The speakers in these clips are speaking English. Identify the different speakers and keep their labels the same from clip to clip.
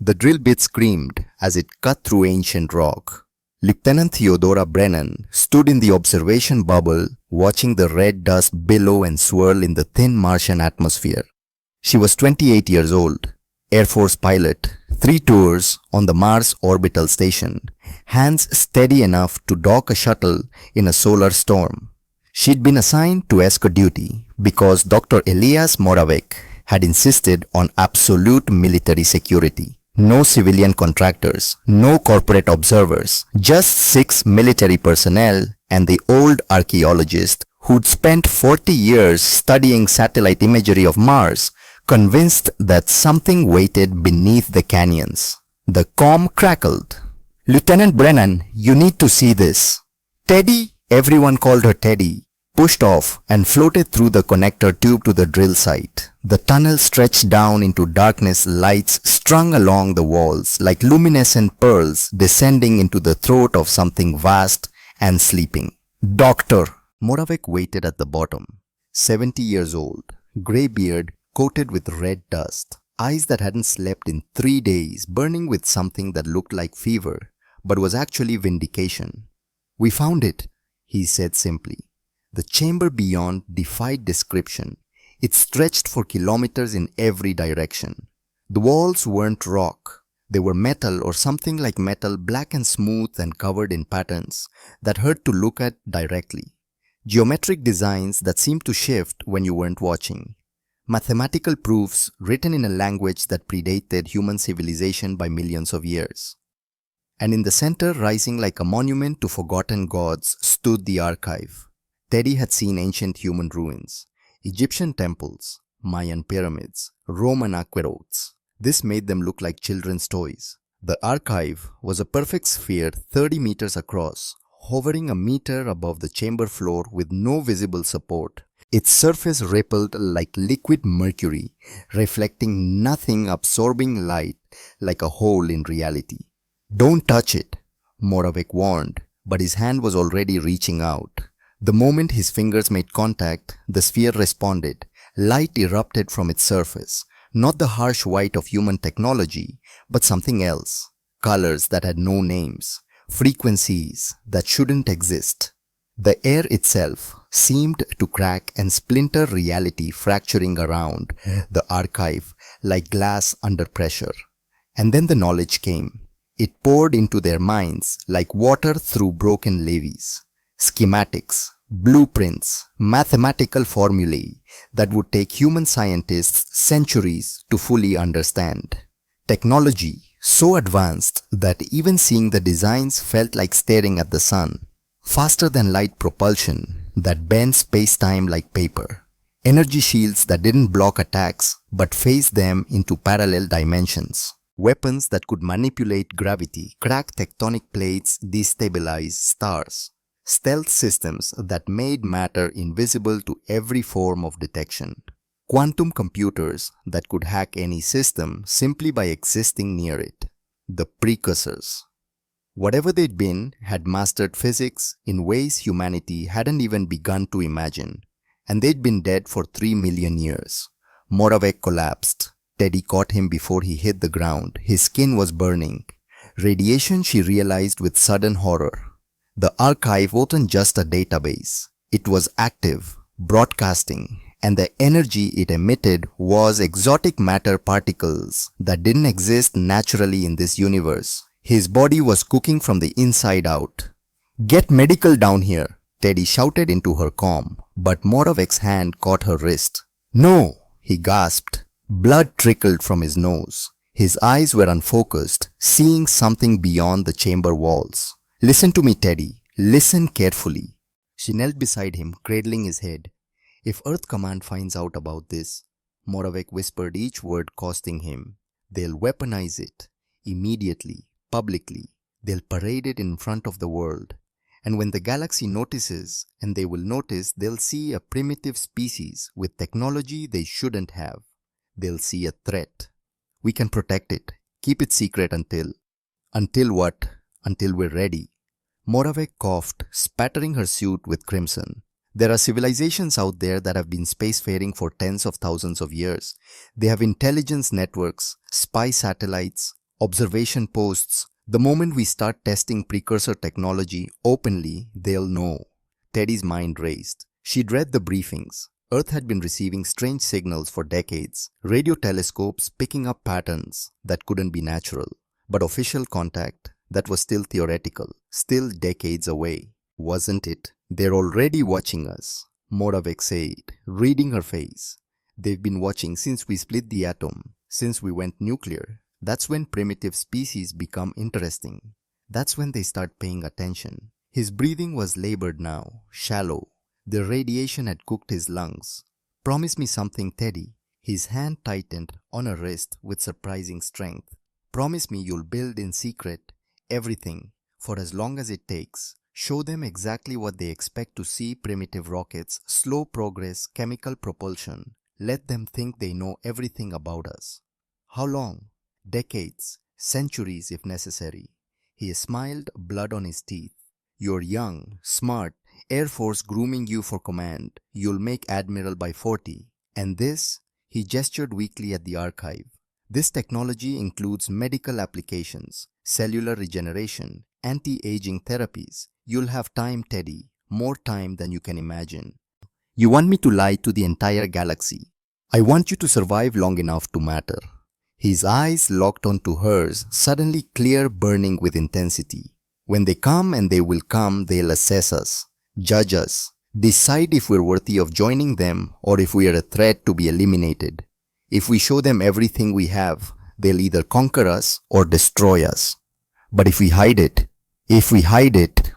Speaker 1: The drill bit screamed as it cut through ancient rock. Lieutenant Theodora Brennan stood in the observation bubble watching the red dust billow and swirl in the thin Martian atmosphere. She was 28 years old, Air Force pilot, 3 tours on the Mars orbital station, hands steady enough to dock a shuttle in a solar storm. She'd been assigned to escort duty because Dr. Elias Moravec had insisted on absolute military security. No civilian contractors, no corporate observers, just 6 military personnel and the old archaeologist who'd spent 40 years studying satellite imagery of Mars, convinced that something waited beneath the canyons. The comm crackled. "Lieutenant Brennan, you need to see this." Teddy, everyone called her Teddy, pushed off and floated through the connector tube to the drill site. The tunnel stretched down into darkness, lights strung along the walls like luminescent pearls descending into the throat of something vast and sleeping. "Doctor!" Moravec waited at the bottom. 70 years old, grey beard coated with red dust, eyes that hadn't slept in 3 days, burning with something that looked like fever, but was actually vindication. "We found it," he said simply. The chamber beyond defied description. It stretched for kilometers in every direction. The walls weren't rock. They were metal or something like metal, black and smooth and covered in patterns that hurt to look at directly. Geometric designs that seemed to shift when you weren't watching. Mathematical proofs written in a language that predated human civilization by millions of years. And in the center, rising like a monument to forgotten gods, stood the archive. Teddy had seen ancient human ruins, Egyptian temples, Mayan pyramids, Roman aqueducts. This made them look like children's toys. The archive was a perfect sphere 30 meters across, hovering a meter above the chamber floor with no visible support. Its surface rippled like liquid mercury, reflecting nothing, absorbing light like a hole in reality. "Don't touch it," Moravec warned, but his hand was already reaching out. The moment his fingers made contact, the sphere responded. Light erupted from its surface, not the harsh white of human technology, but something else. Colors that had no names, frequencies that shouldn't exist. The air itself seemed to crack and splinter, reality fracturing around the archive like glass under pressure. And then the knowledge came. It poured into their minds like water through broken levees. Schematics, blueprints, mathematical formulae that would take human scientists centuries to fully understand. Technology so advanced that even seeing the designs felt like staring at the sun. Faster than light propulsion that bent space-time like paper. Energy shields that didn't block attacks but phased them into parallel dimensions. Weapons that could manipulate gravity, crack tectonic plates, destabilize stars. Stealth systems that made matter invisible to every form of detection. Quantum computers that could hack any system simply by existing near it. The precursors. Whatever they'd been had mastered physics in ways humanity hadn't even begun to imagine, and they'd been dead for 3 million years. Moravec collapsed. Teddy caught him before he hit the ground. His skin was burning. Radiation, she realized with sudden horror. The archive wasn't just a database. It was active, broadcasting, and the energy it emitted was exotic matter particles that didn't exist naturally in this universe. His body was cooking from the inside out. "Get medical down here," Teddy shouted into her comm, but Moravec's hand caught her wrist. "No," he gasped. Blood trickled from his nose. His eyes were unfocused, seeing something beyond the chamber walls. "Listen to me, Teddy. Listen carefully." She knelt beside him, cradling his head. "If Earth Command finds out about this," Moravec whispered each word costing him, "they'll weaponize it. Immediately, publicly. They'll parade it in front of the world. And when the galaxy notices, and they will notice, they'll see a primitive species with technology they shouldn't have. They'll see a threat. We can protect it. Keep it secret until..." "Until what?" "Until we're ready." Moravec coughed, spattering her suit with crimson. "There are civilizations out there that have been spacefaring for tens of thousands of years. They have intelligence networks, spy satellites, Observation posts, the moment we start testing precursor technology openly, they'll know. Teddy's mind raced. She'd read the briefings. Earth had been receiving strange signals for decades, radio telescopes picking up patterns that couldn't be natural. But official contact, that was still theoretical, still decades away. Wasn't it? They're already watching us, Moravec said, reading her face. They've been watching since we split the atom, since we went nuclear. That's when primitive species become interesting. That's when they start paying attention. His breathing was labored now, shallow. The radiation had cooked his lungs. Promise me something, Teddy. His hand tightened on her wrist with surprising strength. Promise me you'll build in secret everything for as long as it takes. Show them exactly what they expect to see: primitive rockets, slow progress, chemical propulsion. Let them think they know everything about us. How long? Decades, centuries if necessary. He smiled, blood on his teeth. You're young, smart, Air Force grooming you for command. You'll make Admiral by 40. And this? He gestured weakly at the archive. This technology includes medical applications, cellular regeneration, anti-aging therapies. You'll have time, Teddy, more time than you can imagine. You want me to lie to the entire galaxy. I want you to survive long enough to matter. His eyes locked onto hers, suddenly clear, burning with intensity. When they come, and they will come, they'll assess us, judge us, decide if we're worthy of joining them or if we are a threat to be eliminated. If we show them everything we have, they'll either conquer us or destroy us. But if we hide it,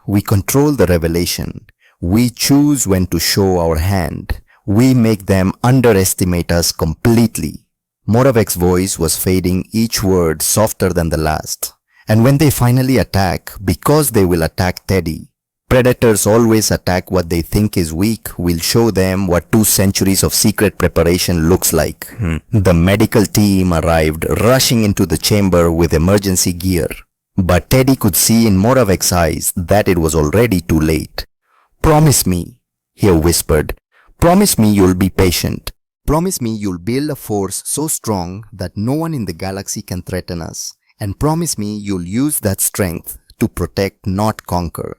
Speaker 1: we control the revelation. We choose when to show our hand. We make them underestimate us completely. Moravec's voice was fading, each word softer than the last. And when they finally attack, because they will attack Teddy, predators always attack what they think is weak. We'll show them what 2 centuries of secret preparation looks like. The medical team arrived, rushing into the chamber with emergency gear. But Teddy could see in Moravec's eyes that it was already too late. Promise me, he whispered. Promise me you'll be patient. Promise me you'll build a force so strong that no one in the galaxy can threaten us. And promise me you'll use that strength to protect, not conquer.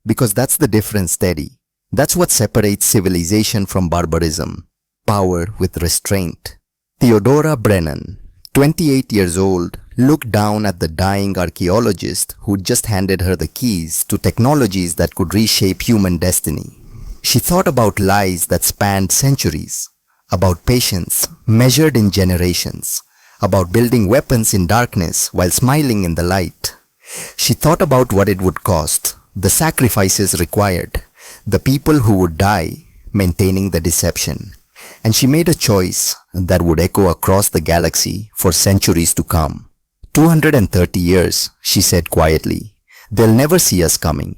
Speaker 1: Because that's the difference, Teddy. That's what separates civilization from barbarism. Power with restraint. Theodora Brennan, 28 years old, looked down at the dying archaeologist who'd just handed her the keys to technologies that could reshape human destiny. She thought about lies that spanned centuries, about patience measured in generations, about building weapons in darkness while smiling in the light. She thought about what it would cost, the sacrifices required, the people who would die maintaining the deception. And she made a choice that would echo across the galaxy for centuries to come. 230 years, she said quietly. They'll never see us coming.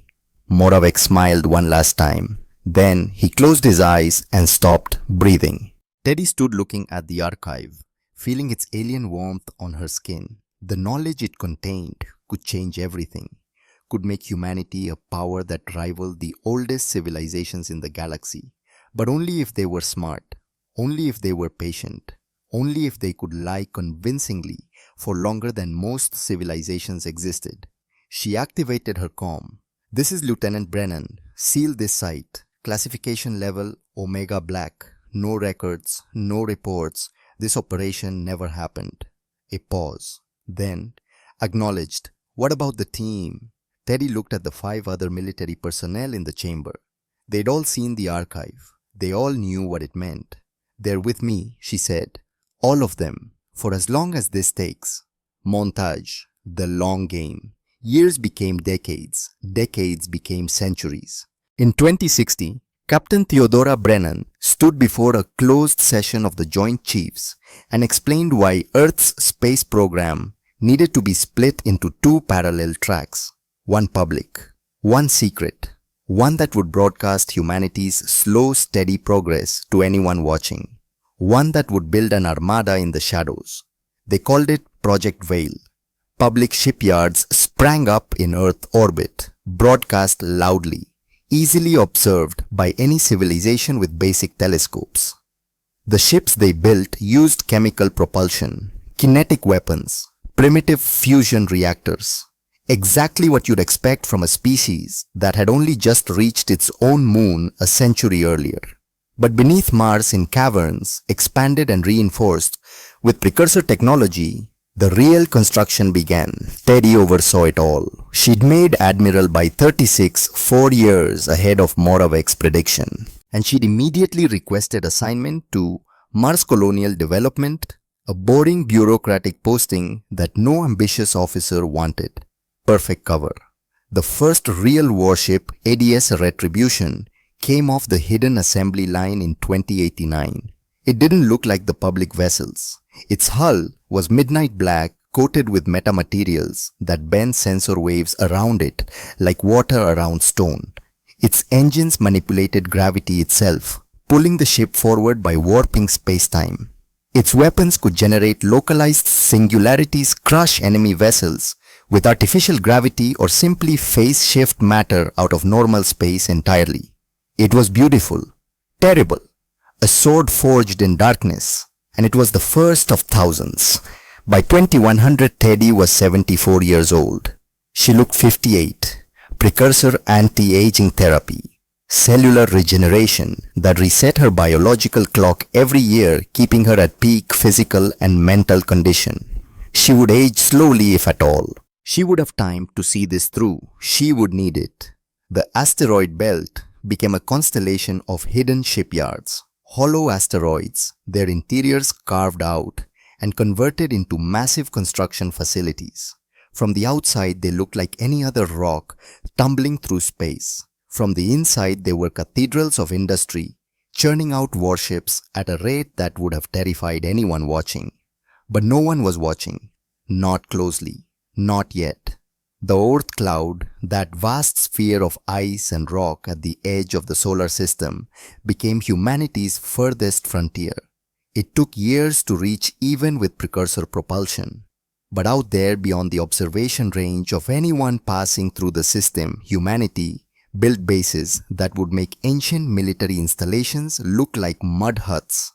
Speaker 1: Moravec smiled one last time. Then he closed his eyes and stopped breathing. Teddy stood looking at the archive, feeling its alien warmth on her skin. The knowledge it contained could change everything, could make humanity a power that rivaled the oldest civilizations in the galaxy. But only if they were smart, only if they were patient, only if they could lie convincingly for longer than most civilizations existed. She activated her comm. This is Lieutenant Brennan. Seal this site. Classification level Omega Black. No records, no reports. This operation never happened. A pause. Then, acknowledged. What about the team? Teddy looked at the 5 other military personnel in the chamber. They'd all seen the archive. They all knew what it meant. They're with me, she said. All of them. For as long as this takes. Montage. The long game. Years became decades. Decades became centuries. In 2060, Captain Theodora Brennan stood before a closed session of the Joint Chiefs and explained why Earth's space program needed to be split into 2 parallel tracks. One public, one secret, one that would broadcast humanity's slow, steady progress to anyone watching, one that would build an armada in the shadows. They called it Project Veil. Public shipyards sprang up in Earth orbit, broadcast loudly, easily observed by any civilization with basic telescopes. The ships they built used chemical propulsion, kinetic weapons, Primitive fusion reactors. Exactly what you'd expect from a species that had only just reached its own moon a century earlier. But beneath Mars in caverns, expanded and reinforced with precursor technology, the real construction began. Teddy oversaw it all. She'd made Admiral by 36, 4 years ahead of Moravec's prediction. And she'd immediately requested assignment to Mars Colonial Development, a boring bureaucratic posting that no ambitious officer wanted. Perfect cover. The first real warship, ADS Retribution, came off the hidden assembly line in 2089. It didn't look like the public vessels. Its hull was midnight black, coated with metamaterials that bend sensor waves around it like water around stone. Its engines manipulated gravity itself, pulling the ship forward by warping space-time. Its weapons could generate localized singularities, crush enemy vessels with artificial gravity, or simply phase shift matter out of normal space entirely. It was beautiful, terrible, a sword forged in darkness, and it was the first of thousands. By 2100, Teddy was 74 years old. She looked 58. Precursor anti-aging therapy, cellular regeneration that reset her biological clock every year, keeping her at peak physical and mental condition. She would age slowly if at all. She would have time to see this through. She would need it. The asteroid belt became a constellation of hidden shipyards, hollow asteroids, their interiors carved out and converted into massive construction facilities. From the outside, they looked like any other rock tumbling through space. From the inside, they were cathedrals of industry, churning out warships at a rate that would have terrified anyone watching. But no one was watching. Not closely. Not yet. The Oort cloud, that vast sphere of ice and rock at the edge of the solar system, became humanity's furthest frontier. It took years to reach even with precursor propulsion. But out there beyond the observation range of anyone passing through the system, humanity built bases that would make ancient military installations look like mud huts.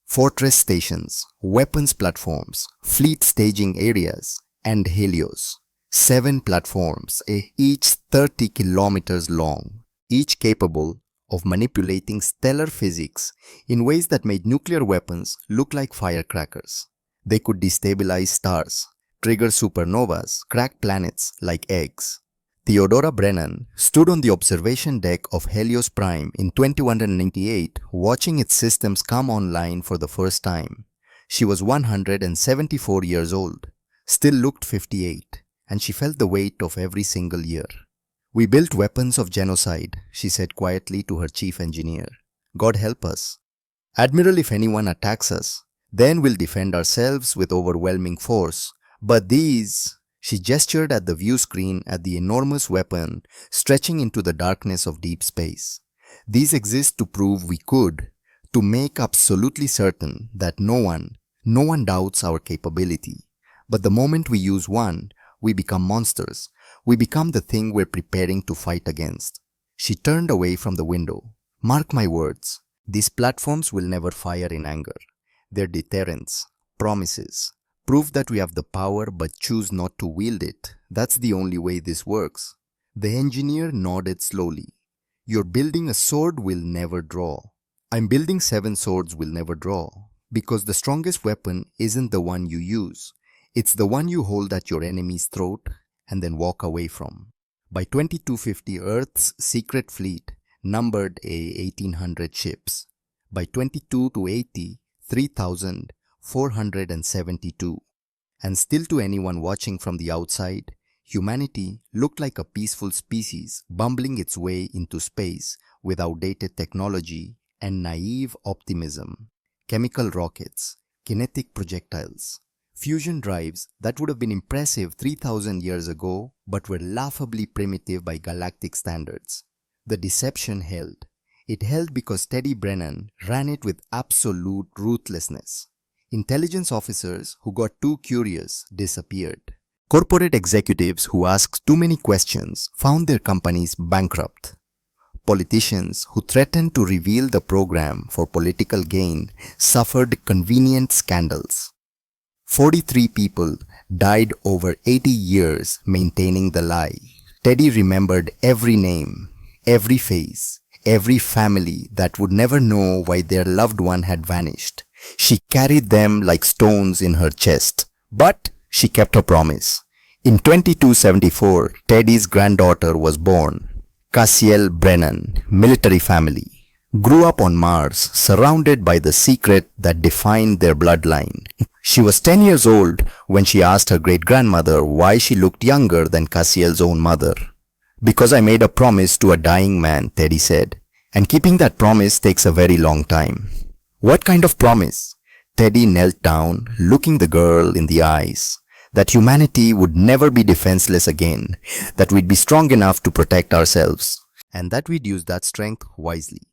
Speaker 1: Fortress stations, weapons platforms, fleet staging areas, and helios. 7 platforms, each 30 kilometers long, each capable of manipulating stellar physics in ways that made nuclear weapons look like firecrackers. They could destabilize stars, trigger supernovas, crack planets like eggs. Theodora Brennan stood on the observation deck of Helios Prime in 2198, watching its systems come online for the first time. She was 174 years old, still looked 58, and she felt the weight of every single year. "We built weapons of genocide," she said quietly to her chief engineer. "God help us. Admiral, if anyone attacks us, then we'll defend ourselves with overwhelming force. But these..." She gestured at the view screen at the enormous weapon stretching into the darkness of deep space. "These exist to prove we could, to make absolutely certain that no one doubts our capability. But the moment we use one, we become monsters. We become the thing we're preparing to fight against." She turned away from the window. "Mark my words, these platforms will never fire in anger. They're deterrents, promises, proof that we have the power but choose not to wield it. That's the only way this works." The engineer nodded slowly. "You're building a sword we'll never draw." "I'm building 7 swords we'll never draw, because the strongest weapon isn't the one you use. It's the one you hold at your enemy's throat and then walk away from." By 2250, Earth's secret fleet numbered 1,800 ships. By 2280, 3,472. And still, to anyone watching from the outside, humanity looked like a peaceful species bumbling its way into space with outdated technology and naive optimism. Chemical rockets, kinetic projectiles, fusion drives that would have been impressive 3,000 years ago but were laughably primitive by galactic standards. The deception held. It held because Teddy Brennan ran it with absolute ruthlessness. Intelligence officers who got too curious disappeared. Corporate executives who asked too many questions found their companies bankrupt. Politicians who threatened to reveal the program for political gain suffered convenient scandals. 43 people died over 80 years maintaining the lie. Teddy remembered every name, every face, every family that would never know why their loved one had vanished. She carried them like stones in her chest. But she kept her promise. In 2274, Teddy's granddaughter was born. Cassiel Brennan, military family, grew up on Mars, surrounded by the secret that defined their bloodline. She was 10 years old when she asked her great-grandmother why she looked younger than Cassiel's own mother. "Because I made a promise to a dying man," Teddy said, "and keeping that promise takes a very long time." "What kind of promise?" Teddy knelt down, looking the girl in the eyes. "That humanity would never be defenseless again, that we'd be strong enough to protect ourselves, and that we'd use that strength wisely."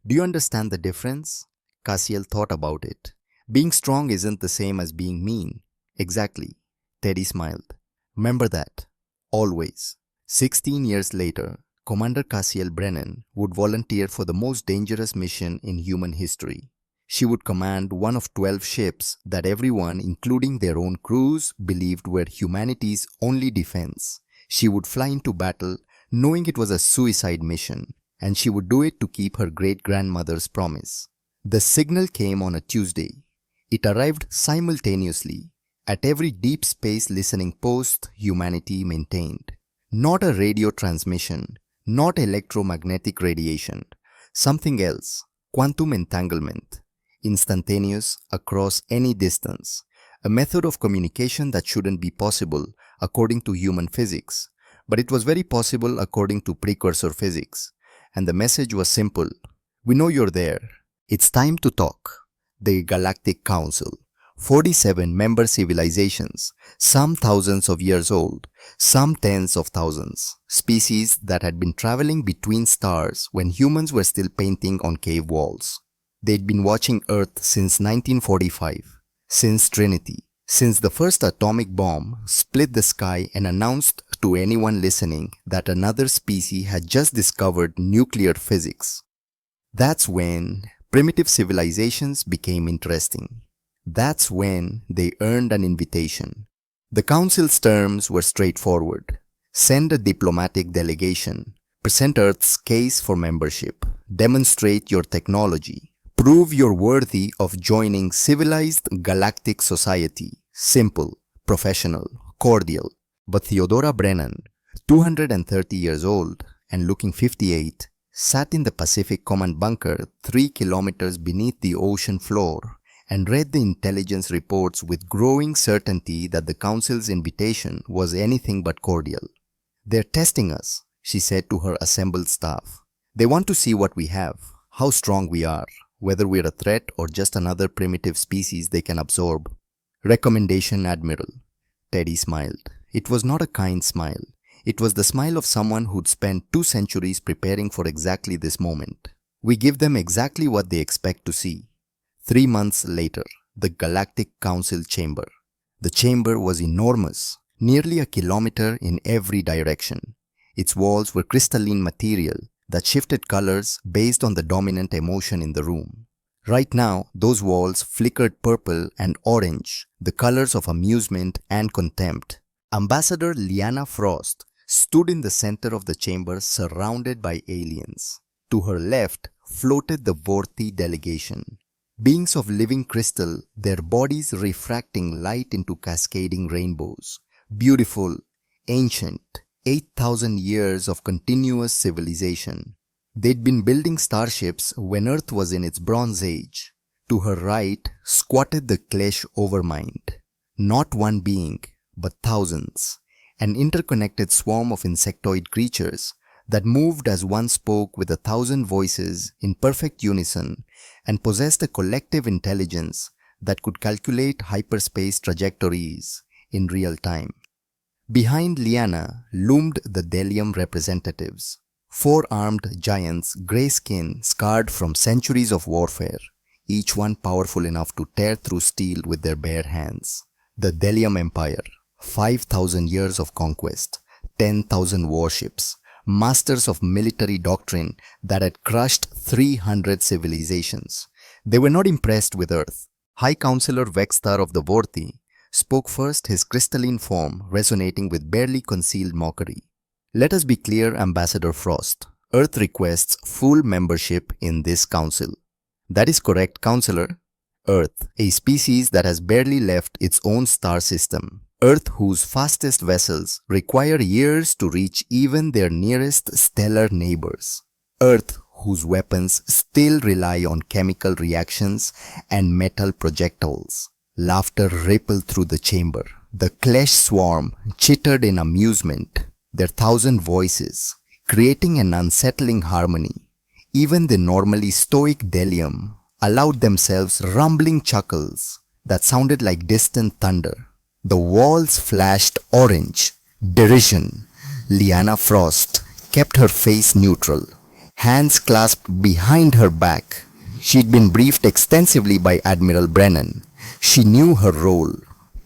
Speaker 1: "Do you understand the difference?" Cassiel thought about it. "Being strong isn't the same as being mean." "Exactly." Teddy smiled. "Remember that. Always." 16 years later, Commander Cassiel Brennan would volunteer for the most dangerous mission in human history. She would command one of 12 ships that everyone, including their own crews, believed were humanity's only defense. She would fly into battle knowing it was a suicide mission, and she would do it to keep her great-grandmother's promise. The signal came on a Tuesday. It arrived simultaneously at every deep space listening post humanity maintained. Not a radio transmission, not electromagnetic radiation, something else, quantum entanglement. Instantaneous, across any distance, a method of communication that shouldn't be possible according to human physics, but it was very possible according to precursor physics. And the message was simple: "We know you're there. It's time to talk." The Galactic Council, 47 member civilizations, some thousands of years old, some tens of thousands, species that had been traveling between stars when humans were still painting on cave walls. They'd been watching Earth since 1945, since Trinity, since the first atomic bomb split the sky and announced to anyone listening that another species had just discovered nuclear physics. That's when primitive civilizations became interesting. That's when they earned an invitation. The council's terms were straightforward. Send a diplomatic delegation, present Earth's case for membership, demonstrate your technology, prove you're worthy of joining civilized galactic society. Simple, professional, cordial. But Theodora Brennan, 230 years old and looking 58, sat in the Pacific Command bunker 3 kilometers beneath the ocean floor and read the intelligence reports with growing certainty that the council's invitation was anything but cordial. "They're testing us," she said to her assembled staff. "They want to see what we have, how strong we are, whether we're a threat or just another primitive species they can absorb." "Recommendation, Admiral." Teddy smiled. It was not a kind smile. It was the smile of someone who'd spent 2 centuries preparing for exactly this moment. "We give them exactly what they expect to see." 3 months later, the Galactic Council chamber. The chamber was enormous, nearly a kilometer in every direction. Its walls were crystalline material that shifted colors based on the dominant emotion in the room. Right now, those walls flickered purple and orange, the colors of amusement and contempt. Ambassador Liana Frost stood in the center of the chamber surrounded by aliens. To her left floated the Vorti delegation. Beings of living crystal, their bodies refracting light into cascading rainbows. Beautiful, ancient, 8,000 years of continuous civilization. They'd been building starships when Earth was in its Bronze Age. To her right squatted the Klesh Overmind. Not one being, but thousands. An interconnected swarm of insectoid creatures that moved as one spoke with 1,000 voices in perfect unison and possessed a collective intelligence that could calculate hyperspace trajectories in real time. Behind Liana loomed the Delium representatives, 4 armed giants, grey skin scarred from centuries of warfare, each one powerful enough to tear through steel with their bare hands. The Delium Empire, 5,000 years of conquest, 10,000 warships, masters of military doctrine that had crushed 300 civilizations. They were not impressed with Earth. High Counselor Vextar of the Vorti spoke first, his crystalline form resonating with barely concealed mockery. Let us be clear, Ambassador Frost. Earth requests full membership in this council. That is correct, Counselor. Earth, a species that has barely left its own star system. Earth whose fastest vessels require years to reach even their nearest stellar neighbors. Earth whose weapons still rely on chemical reactions and metal projectiles. Laughter rippled through the chamber. The Klesh swarm chittered in amusement, their 1,000 voices, creating an unsettling harmony. Even the normally stoic Delium allowed themselves rumbling chuckles that sounded like distant thunder. The walls flashed orange. Derision. Lyanna Frost kept her face neutral, hands clasped behind her back. She'd been briefed extensively by Admiral Brennan. She knew her role.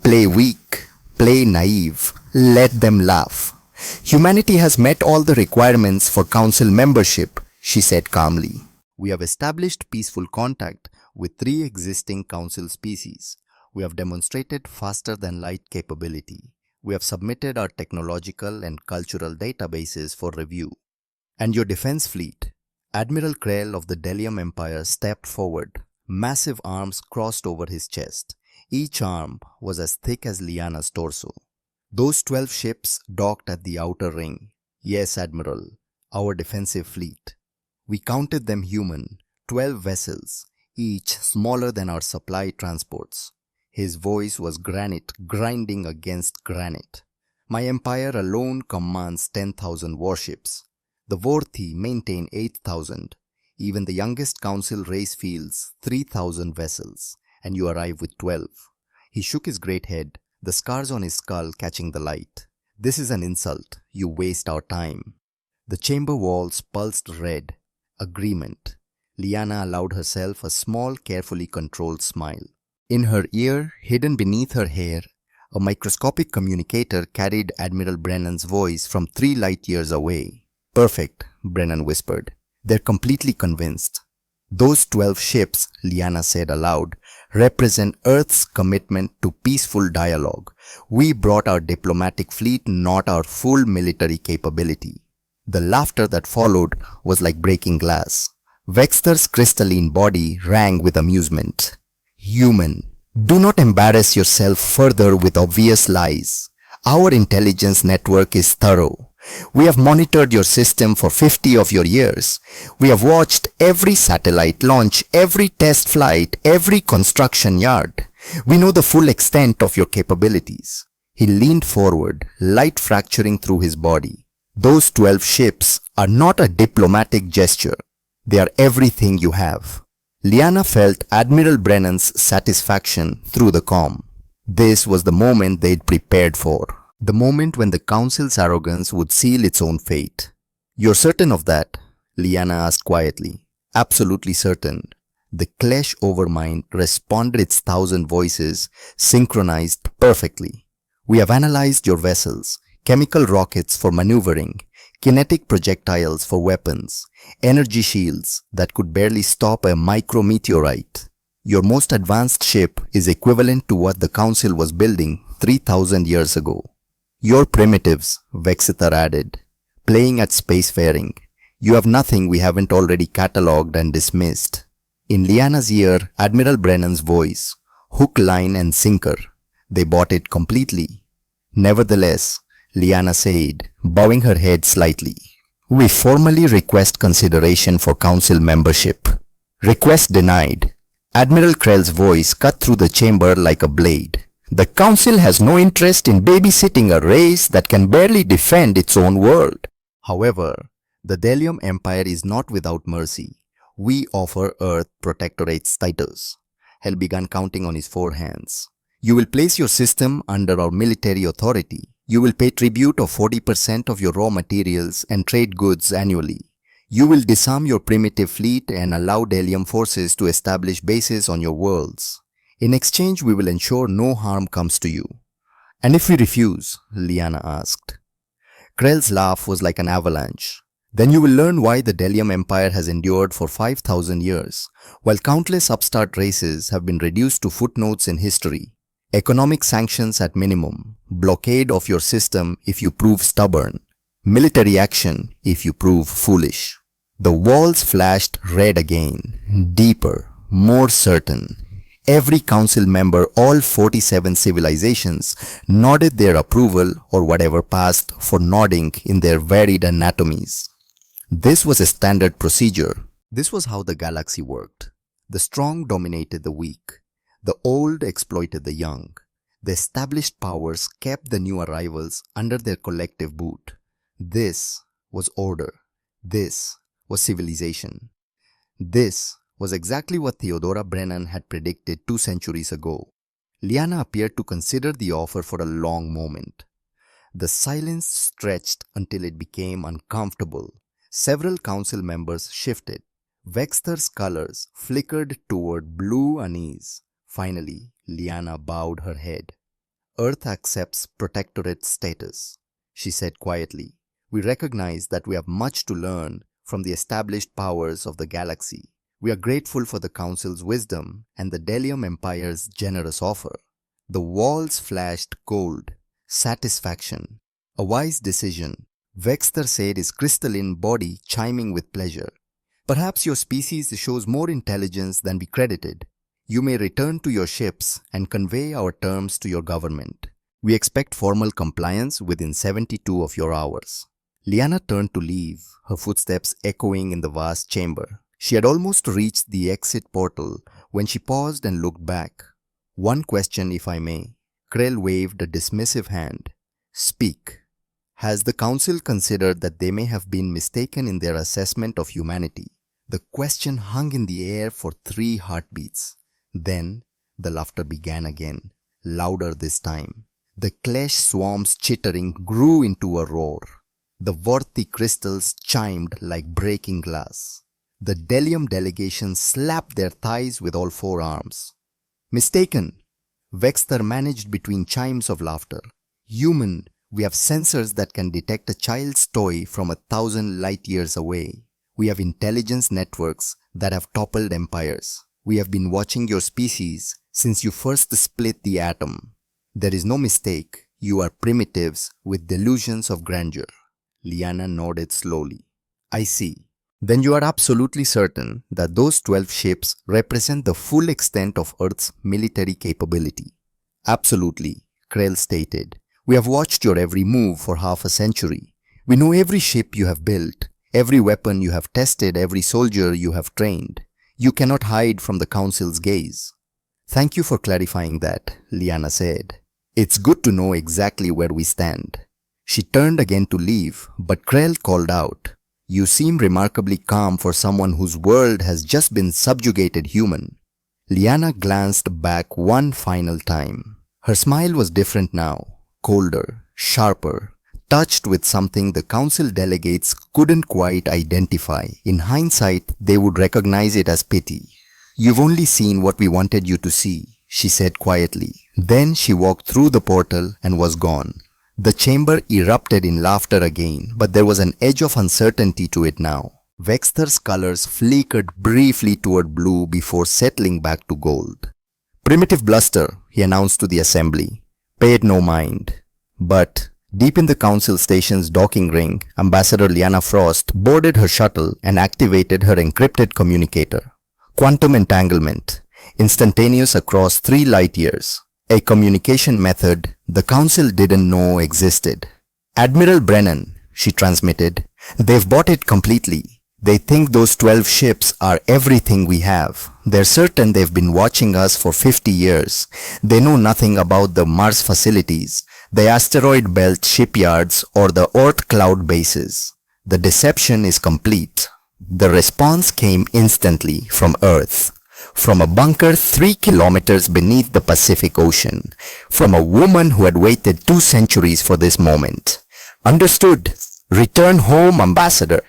Speaker 1: Play weak, play naive, let them laugh. Humanity has met all the requirements for council membership, she said calmly. We have established peaceful contact with 3 existing council species. We have demonstrated faster than light capability. We have submitted our technological and cultural databases for review. And your defense fleet? Admiral Krell of the Delium Empire stepped forward. Massive arms crossed over his chest. Each arm was as thick as Lyanna's torso. Those 12 ships docked at the outer ring. Yes, Admiral, our defensive fleet. We counted them human, 12 vessels, each smaller than our supply transports. His voice was granite grinding against granite. My empire alone commands 10,000 warships. The Vorthi maintain 8,000. Even the youngest council race fields 3,000 vessels, and you arrive with 12. He shook his great head, the scars on his skull catching the light. This is an insult. You waste our time. The chamber walls pulsed red. Agreement. Lyanna allowed herself a small, carefully controlled smile. In her ear, hidden beneath her hair, a microscopic communicator carried Admiral Brennan's voice from 3 light years away. Perfect, Brennan whispered. They're completely convinced. Those 12 ships, Lyanna said aloud, represent Earth's commitment to peaceful dialogue. We brought our diplomatic fleet, not our full military capability. The laughter that followed was like breaking glass. Vexter's crystalline body rang with amusement. Human, do not embarrass yourself further with obvious lies. Our intelligence network is thorough. We have monitored your system for 50 of your years. We have watched every satellite launch, every test flight, every construction yard. We know the full extent of your capabilities. He leaned forward, light fracturing through his body. Those 12 ships are not a diplomatic gesture. They are everything you have. Lyanna felt Admiral Brennan's satisfaction through the comm. This was the moment they'd prepared for. The moment when the council's arrogance would seal its own fate. You're certain of that? Lyanna asked quietly. Absolutely certain. The Klesh Overmind responded, its 1,000 voices synchronized perfectly. We have analyzed your vessels, chemical rockets for maneuvering, kinetic projectiles for weapons, energy shields that could barely stop a micrometeorite. Your most advanced ship is equivalent to what the council was building 3,000 years ago. You're primitives, Vexithar added, playing at spacefaring. You have nothing we haven't already catalogued and dismissed. In Lyanna's ear, Admiral Brennan's voice, hook, line and sinker. They bought it completely. Nevertheless, Lyanna said, bowing her head slightly, we formally request consideration for council membership. Request denied. Admiral Krell's voice cut through the chamber like a blade. The council has no interest in babysitting a race that can barely defend its own world. However, the Delium Empire is not without mercy. We offer Earth protectorate status. Hell began counting on his 4 hands. You will place your system under our military authority. You will pay tribute of 40% of your raw materials and trade goods annually. You will disarm your primitive fleet and allow Delium forces to establish bases on your worlds. In exchange, we will ensure no harm comes to you. And if we refuse? Lyanna asked. Krell's laugh was like an avalanche. Then you will learn why the Delium Empire has endured for 5,000 years, while countless upstart races have been reduced to footnotes in history. Economic sanctions at minimum, blockade of your system if you prove stubborn, military action if you prove foolish. The walls flashed red again, deeper, more certain. Every council member, all 47 civilizations, nodded their approval or whatever passed for nodding in their varied anatomies. This was a standard procedure. This was how the galaxy worked. The strong dominated the weak. The old exploited the young. The established powers kept the new arrivals under their collective boot. This was order. This was civilization. This was exactly what Theodora Brennan had predicted 2 centuries ago. Liana appeared to consider the offer for a long moment. The silence stretched until it became uncomfortable. Several council members shifted. Vexter's colors flickered toward blue unease. Finally, Liana bowed her head. Earth accepts protectorate status, she said quietly. We recognize that we have much to learn from the established powers of the galaxy. We are grateful for the Council's wisdom and the Delium Empire's generous offer. The walls flashed gold. Satisfaction. A wise decision. Vexter said, his crystalline body chiming with pleasure. Perhaps your species shows more intelligence than we credited. You may return to your ships and convey our terms to your government. We expect formal compliance within 72 of your hours. Liana turned to leave, her footsteps echoing in the vast chamber. She had almost reached the exit portal when she paused and looked back. One question, if I may. Krell waved a dismissive hand. Speak. Has the Council considered that they may have been mistaken in their assessment of humanity? The question hung in the air for 3 heartbeats. Then, the laughter began again, louder this time. The Klesh swarm's chittering grew into a roar. The Vorthi crystals chimed like breaking glass. The Delium delegation slapped their thighs with all 4 arms. Mistaken, Vexter managed between chimes of laughter. Human, we have sensors that can detect a child's toy from 1,000 light years away. We have intelligence networks that have toppled empires. We have been watching your species since you first split the atom. There is no mistake, you are primitives with delusions of grandeur. Liana nodded slowly. I see. Then you are absolutely certain that those 12 ships represent the full extent of Earth's military capability. Absolutely, Krell stated. We have watched your every move for half a century. We know every ship you have built, every weapon you have tested, every soldier you have trained. You cannot hide from the Council's gaze. Thank you for clarifying that, Liana said. It's good to know exactly where we stand. She turned again to leave, but Krell called out. You seem remarkably calm for someone whose world has just been subjugated human. Liana glanced back one final time. Her smile was different now, colder, sharper, touched with something the Council delegates couldn't quite identify. In hindsight, they would recognize it as pity. You've only seen what we wanted you to see, she said quietly. Then she walked through the portal and was gone. The chamber erupted in laughter again, but there was an edge of uncertainty to it now. Vexter's colors flickered briefly toward blue before settling back to gold. Primitive bluster, he announced to the assembly. Paid no mind. But deep in the Council station's docking ring, Ambassador Liana Frost boarded her shuttle and activated her encrypted communicator. Quantum entanglement, instantaneous across 3 light years. A communication method the Council didn't know existed. Admiral Brennan, she transmitted, they've bought it completely. They think those 12 ships are everything we have. They're certain they've been watching us for 50 years. They know nothing about the Mars facilities, the asteroid belt shipyards, or the Oort cloud bases. The deception is complete. The response came instantly from Earth. From a bunker 3 kilometers beneath the Pacific Ocean. From a woman who had waited 2 centuries for this moment. Understood. Return home, Ambassador,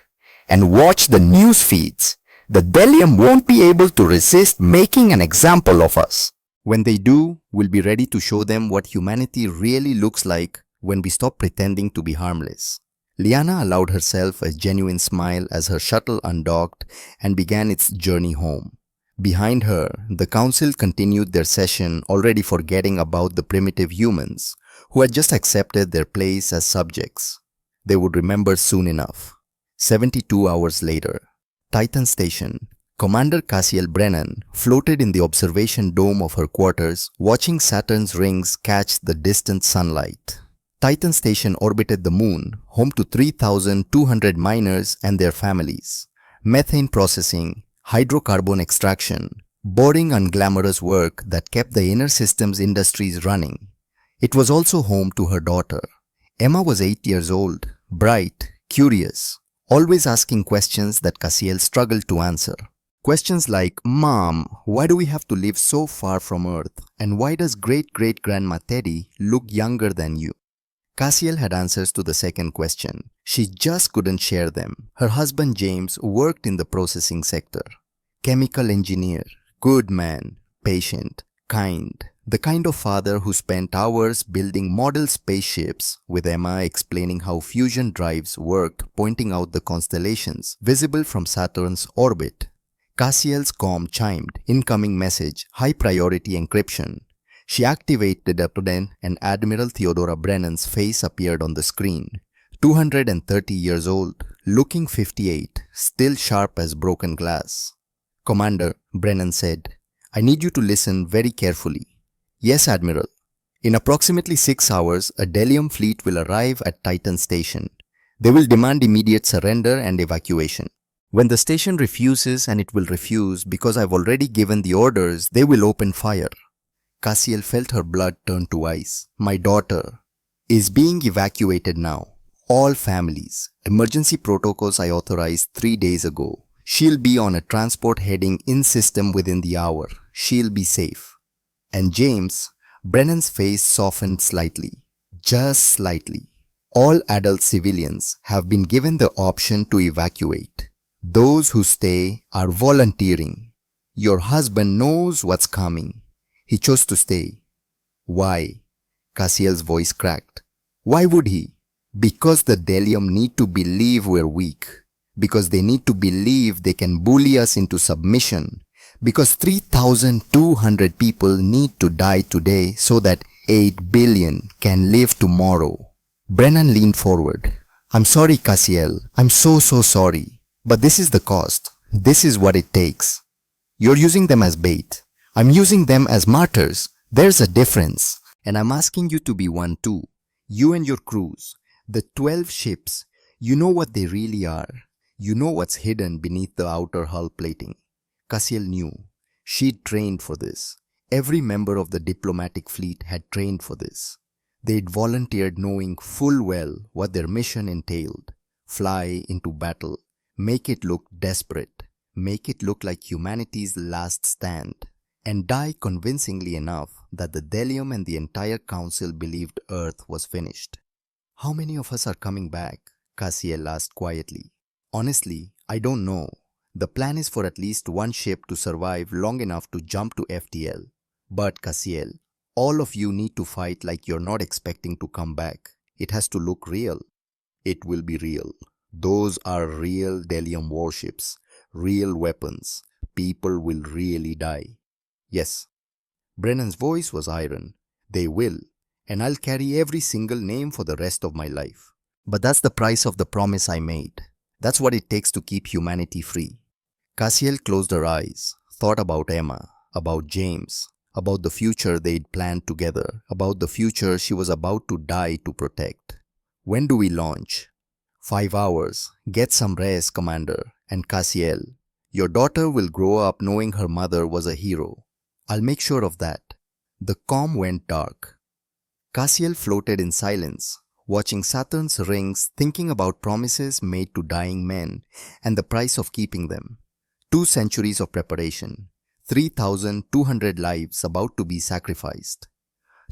Speaker 1: and watch the news feeds. The Delium won't be able to resist making an example of us. When they do, we'll be ready to show them what humanity really looks like when we stop pretending to be harmless. Liana allowed herself a genuine smile as her shuttle undocked and began its journey home. Behind her, the council continued their session, already forgetting about the primitive humans who had just accepted their place as subjects. They would remember soon enough. 72 hours later, Titan Station, Commander Cassiel Brennan floated in the observation dome of her quarters, watching Saturn's rings catch the distant sunlight. Titan Station orbited the moon, home to 3,200 miners and their families. Methane processing, hydrocarbon extraction, boring unglamorous work that kept the inner systems industries running. It was also home to her daughter. Emma was 8 years old, bright, curious, always asking questions that Cassiel struggled to answer. Questions like, "Mom, why do we have to live so far from Earth? And why does great-great-grandma Teddy look younger than you?" Cassiel had answers to the second question. She just couldn't share them. Her husband James worked in the processing sector. Chemical engineer, good man, patient, kind. The kind of father who spent hours building model spaceships, with Emma explaining how fusion drives worked, pointing out the constellations visible from Saturn's orbit. Cassiel's comm chimed, incoming message, high priority encryption. She activated it then and Admiral Theodora Brennan's face appeared on the screen. 230 years old, looking 58, still sharp as broken glass. "Commander," Brennan said, "I need you to listen very carefully." "Yes, Admiral. In approximately 6 hours, a Delium fleet will arrive at Titan Station. They will demand immediate surrender and evacuation. When the station refuses, and it will refuse because I've already given the orders, they will open fire." Cassiel felt her blood turn to ice. "My daughter is being evacuated now. All families. Emergency protocols I authorized 3 days ago. She'll be on a transport heading in system within the hour. She'll be safe." And James, Brennan's face softened slightly. Just slightly. "All adult civilians have been given the option to evacuate. Those who stay are volunteering. Your husband knows what's coming. He chose to stay." "Why?" Cassiel's voice cracked. "Why would he?" "Because the Delium need to believe we're weak. Because they need to believe they can bully us into submission. Because 3,200 people need to die today so that 8 billion can live tomorrow." Brennan leaned forward. "I'm sorry, Cassiel. I'm so sorry. But this is the cost. This is what it takes. You're using them as bait. I'm using them as martyrs. There's a difference. And I'm asking you to be one too. You and your crews. The 12 ships. You know what they really are. You know what's hidden beneath the outer hull plating." Cassiel knew. She'd trained for this. Every member of the diplomatic fleet had trained for this. They'd volunteered knowing full well what their mission entailed. Fly into battle. Make it look desperate. Make it look like humanity's last stand. And die convincingly enough that the Delium and the entire council believed Earth was finished. "How many of us are coming back?" Cassiel asked quietly. "Honestly, I don't know. The plan is for at least one ship to survive long enough to jump to FTL. But Cassiel, all of you need to fight like you're not expecting to come back. It has to look real." "It will be real. Those are real Delium warships, real weapons. People will really die." "Yes." Brennan's voice was iron. "They will, and I'll carry every single name for the rest of my life. But that's the price of the promise I made. That's what it takes to keep humanity free." Cassiel closed her eyes, thought about Emma, about James, about the future they'd planned together, about the future she was about to die to protect. "When do we launch?" 5 hours. Get some rest, Commander. And Cassiel, your daughter will grow up knowing her mother was a hero. I'll make sure of that." The comm went dark. Cassiel floated in silence, watching Saturn's rings, thinking about promises made to dying men and the price of keeping them. 2 centuries of preparation, 3,200 lives about to be sacrificed.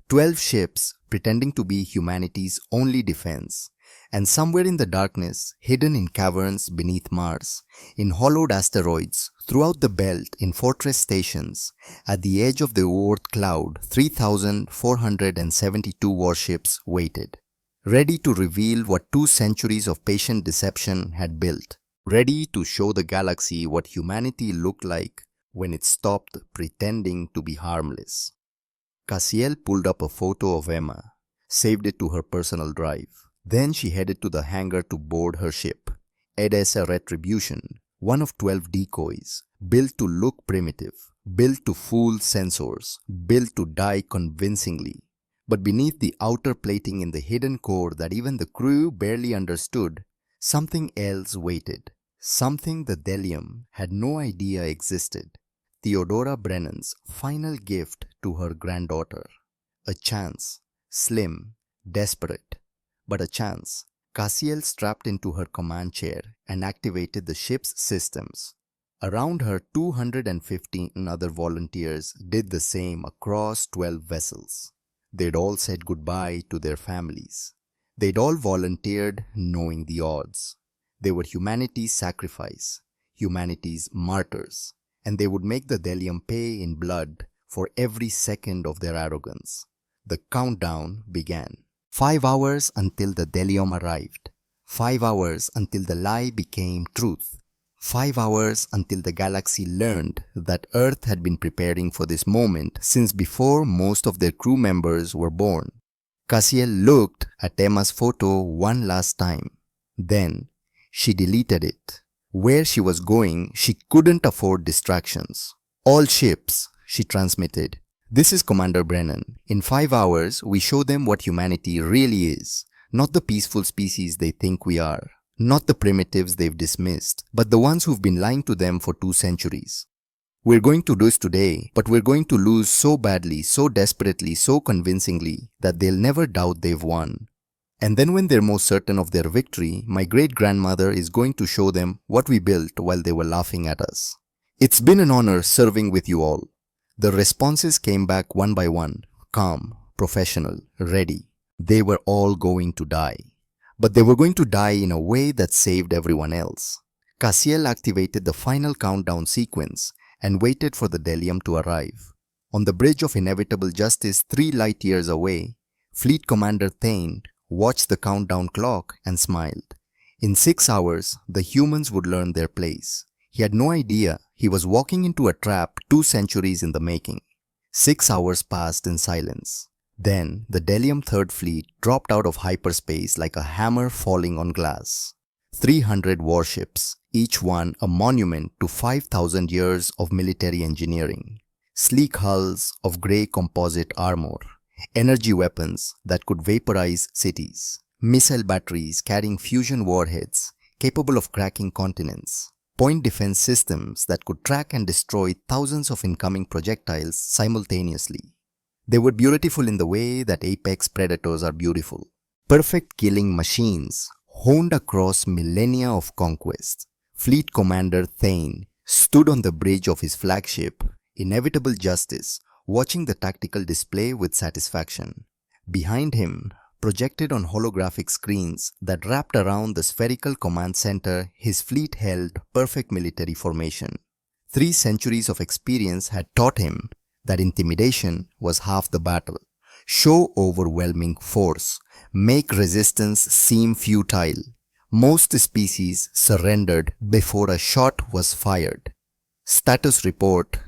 Speaker 1: 12 ships pretending to be humanity's only defense. And somewhere in the darkness, hidden in caverns beneath Mars, in hollowed asteroids, throughout the belt, in fortress stations, at the edge of the Oort cloud, 3,472 warships waited, ready to reveal what 2 centuries of patient deception had built, ready to show the galaxy what humanity looked like when it stopped pretending to be harmless. Cassiel pulled up a photo of Emma, saved it to her personal drive. Then she headed to the hangar to board her ship, Edessa Retribution, one of 12 decoys, built to look primitive, built to fool sensors, built to die convincingly. But beneath the outer plating in the hidden core that even the crew barely understood, something else waited. Something the Delium had no idea existed. Theodora Brennan's final gift to her granddaughter. A chance. Slim. Desperate. But a chance. Cassiel strapped into her command chair and activated the ship's systems. Around her, 215 other volunteers did the same across 12 vessels. They'd all said goodbye to their families. They'd all volunteered knowing the odds. They were humanity's sacrifice, humanity's martyrs, and they would make the Delium pay in blood for every second of their arrogance. The countdown began. 5 hours until the Delium arrived. 5 hours until the lie became truth. 5 hours until the galaxy learned that Earth had been preparing for this moment since before most of their crew members were born. Cassiel looked at Emma's photo one last time. Then, she deleted it. Where she was going, she couldn't afford distractions. All ships, she transmitted. This is Commander Brennan. In 5 hours, we show them what humanity really is. Not the peaceful species they think we are. Not the primitives they've dismissed, but the ones who've been lying to them for 2 centuries. We're going to do this today, but we're going to lose so badly, so desperately, so convincingly that they'll never doubt they've won. And then when they're most certain of their victory, my great-grandmother is going to show them what we built while they were laughing at us. It's been an honor serving with you all. The responses came back one by one, calm, professional, ready. They were all going to die. But they were going to die in a way that saved everyone else. Cassiel activated the final countdown sequence and waited for the Delium to arrive. On the bridge of inevitable justice 3 light years away, Fleet Commander Thane watched the countdown clock and smiled. In 6 hours, the humans would learn their place. He had no idea he was walking into a trap 2 centuries in the making. 6 hours passed in silence. Then, the Delium Third Fleet dropped out of hyperspace like a hammer falling on glass. 300 warships, each one a monument to 5,000 years of military engineering. Sleek hulls of grey composite armor. Energy weapons that could vaporize cities. Missile batteries carrying fusion warheads capable of cracking continents. Point defense systems that could track and destroy thousands of incoming projectiles simultaneously. They were beautiful in the way that apex predators are beautiful. Perfect killing machines, honed across millennia of conquest. Fleet Commander Thane stood on the bridge of his flagship, Inevitable Justice, watching the tactical display with satisfaction. Behind him, projected on holographic screens that wrapped around the spherical command center, his fleet held perfect military formation. 3 centuries of experience had taught him that intimidation was half the battle. Show overwhelming force. Make resistance seem futile. Most species surrendered before a shot was fired. Status report.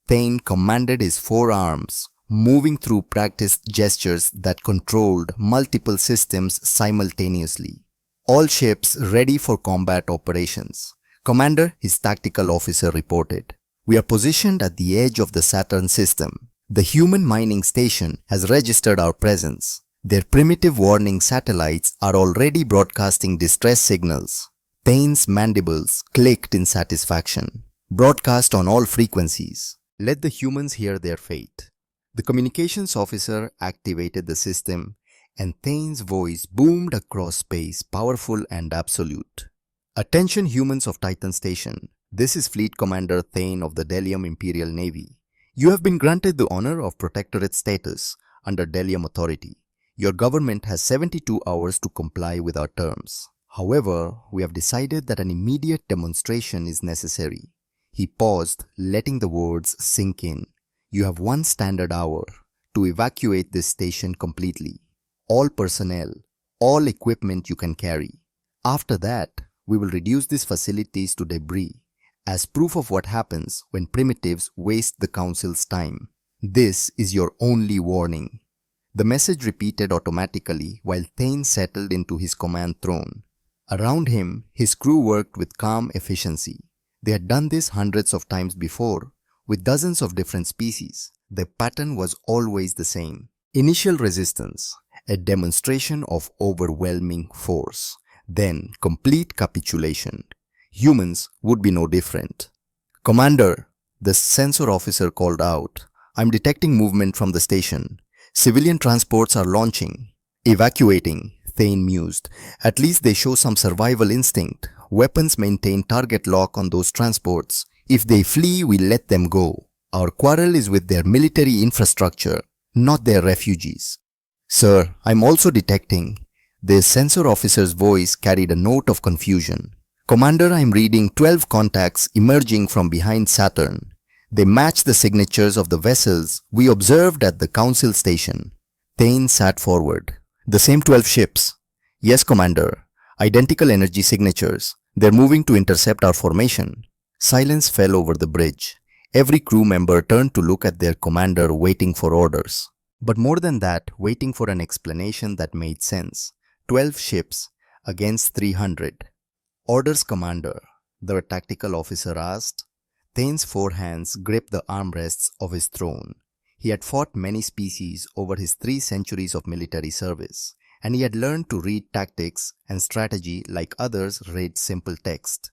Speaker 1: Thane commanded his 4 arms, moving through practiced gestures that controlled multiple systems simultaneously. All ships ready for combat operations. Commander, his tactical officer reported. We are positioned at the edge of the Saturn system. The human mining station has registered our presence. Their primitive warning satellites are already broadcasting distress signals. Thane's mandibles clicked in satisfaction. Broadcast on all frequencies. Let the humans hear their fate. The communications officer activated the system, and Thane's voice boomed across space, powerful and absolute. Attention humans of Titan Station. This is Fleet Commander Thane of the Delium Imperial Navy. You have been granted the honor of Protectorate status under Delium authority. Your government has 72 hours to comply with our terms. However, we have decided that an immediate demonstration is necessary. He paused, letting the words sink in. You have 1 standard hour to evacuate this station completely. All personnel, all equipment you can carry. After that, we will reduce these facilities to debris, as proof of what happens when primitives waste the Council's time. This is your only warning. The message repeated automatically while Thane settled into his command throne. Around him, his crew worked with calm efficiency. They had done this hundreds of times before, with dozens of different species. The pattern was always the same. Initial resistance, a demonstration of overwhelming force. Then complete capitulation. Humans would be no different. "Commander," the sensor officer called out, "I'm detecting movement from the station. Civilian transports are launching." "Evacuating," Thane mused. "At least they show some survival instinct. Weapons maintain target lock on those transports. If they flee, we let them go. Our quarrel is with their military infrastructure, not their refugees." "Sir, I'm also detecting." The sensor officer's voice carried a note of confusion. "Commander, I'm reading 12 contacts emerging from behind Saturn. They match the signatures of the vessels we observed at the Council station." Thane sat forward. "The same 12 ships?" "Yes, Commander. Identical energy signatures. They're moving to intercept our formation." Silence fell over the bridge. Every crew member turned to look at their commander, waiting for orders. But more than that, waiting for an explanation that made sense. 12 ships against 300. "Orders, Commander," the tactical officer asked. Thane's four hands gripped the armrests of his throne. He had fought many species over his 3 centuries of military service, and he had learned to read tactics and strategy like others read simple text.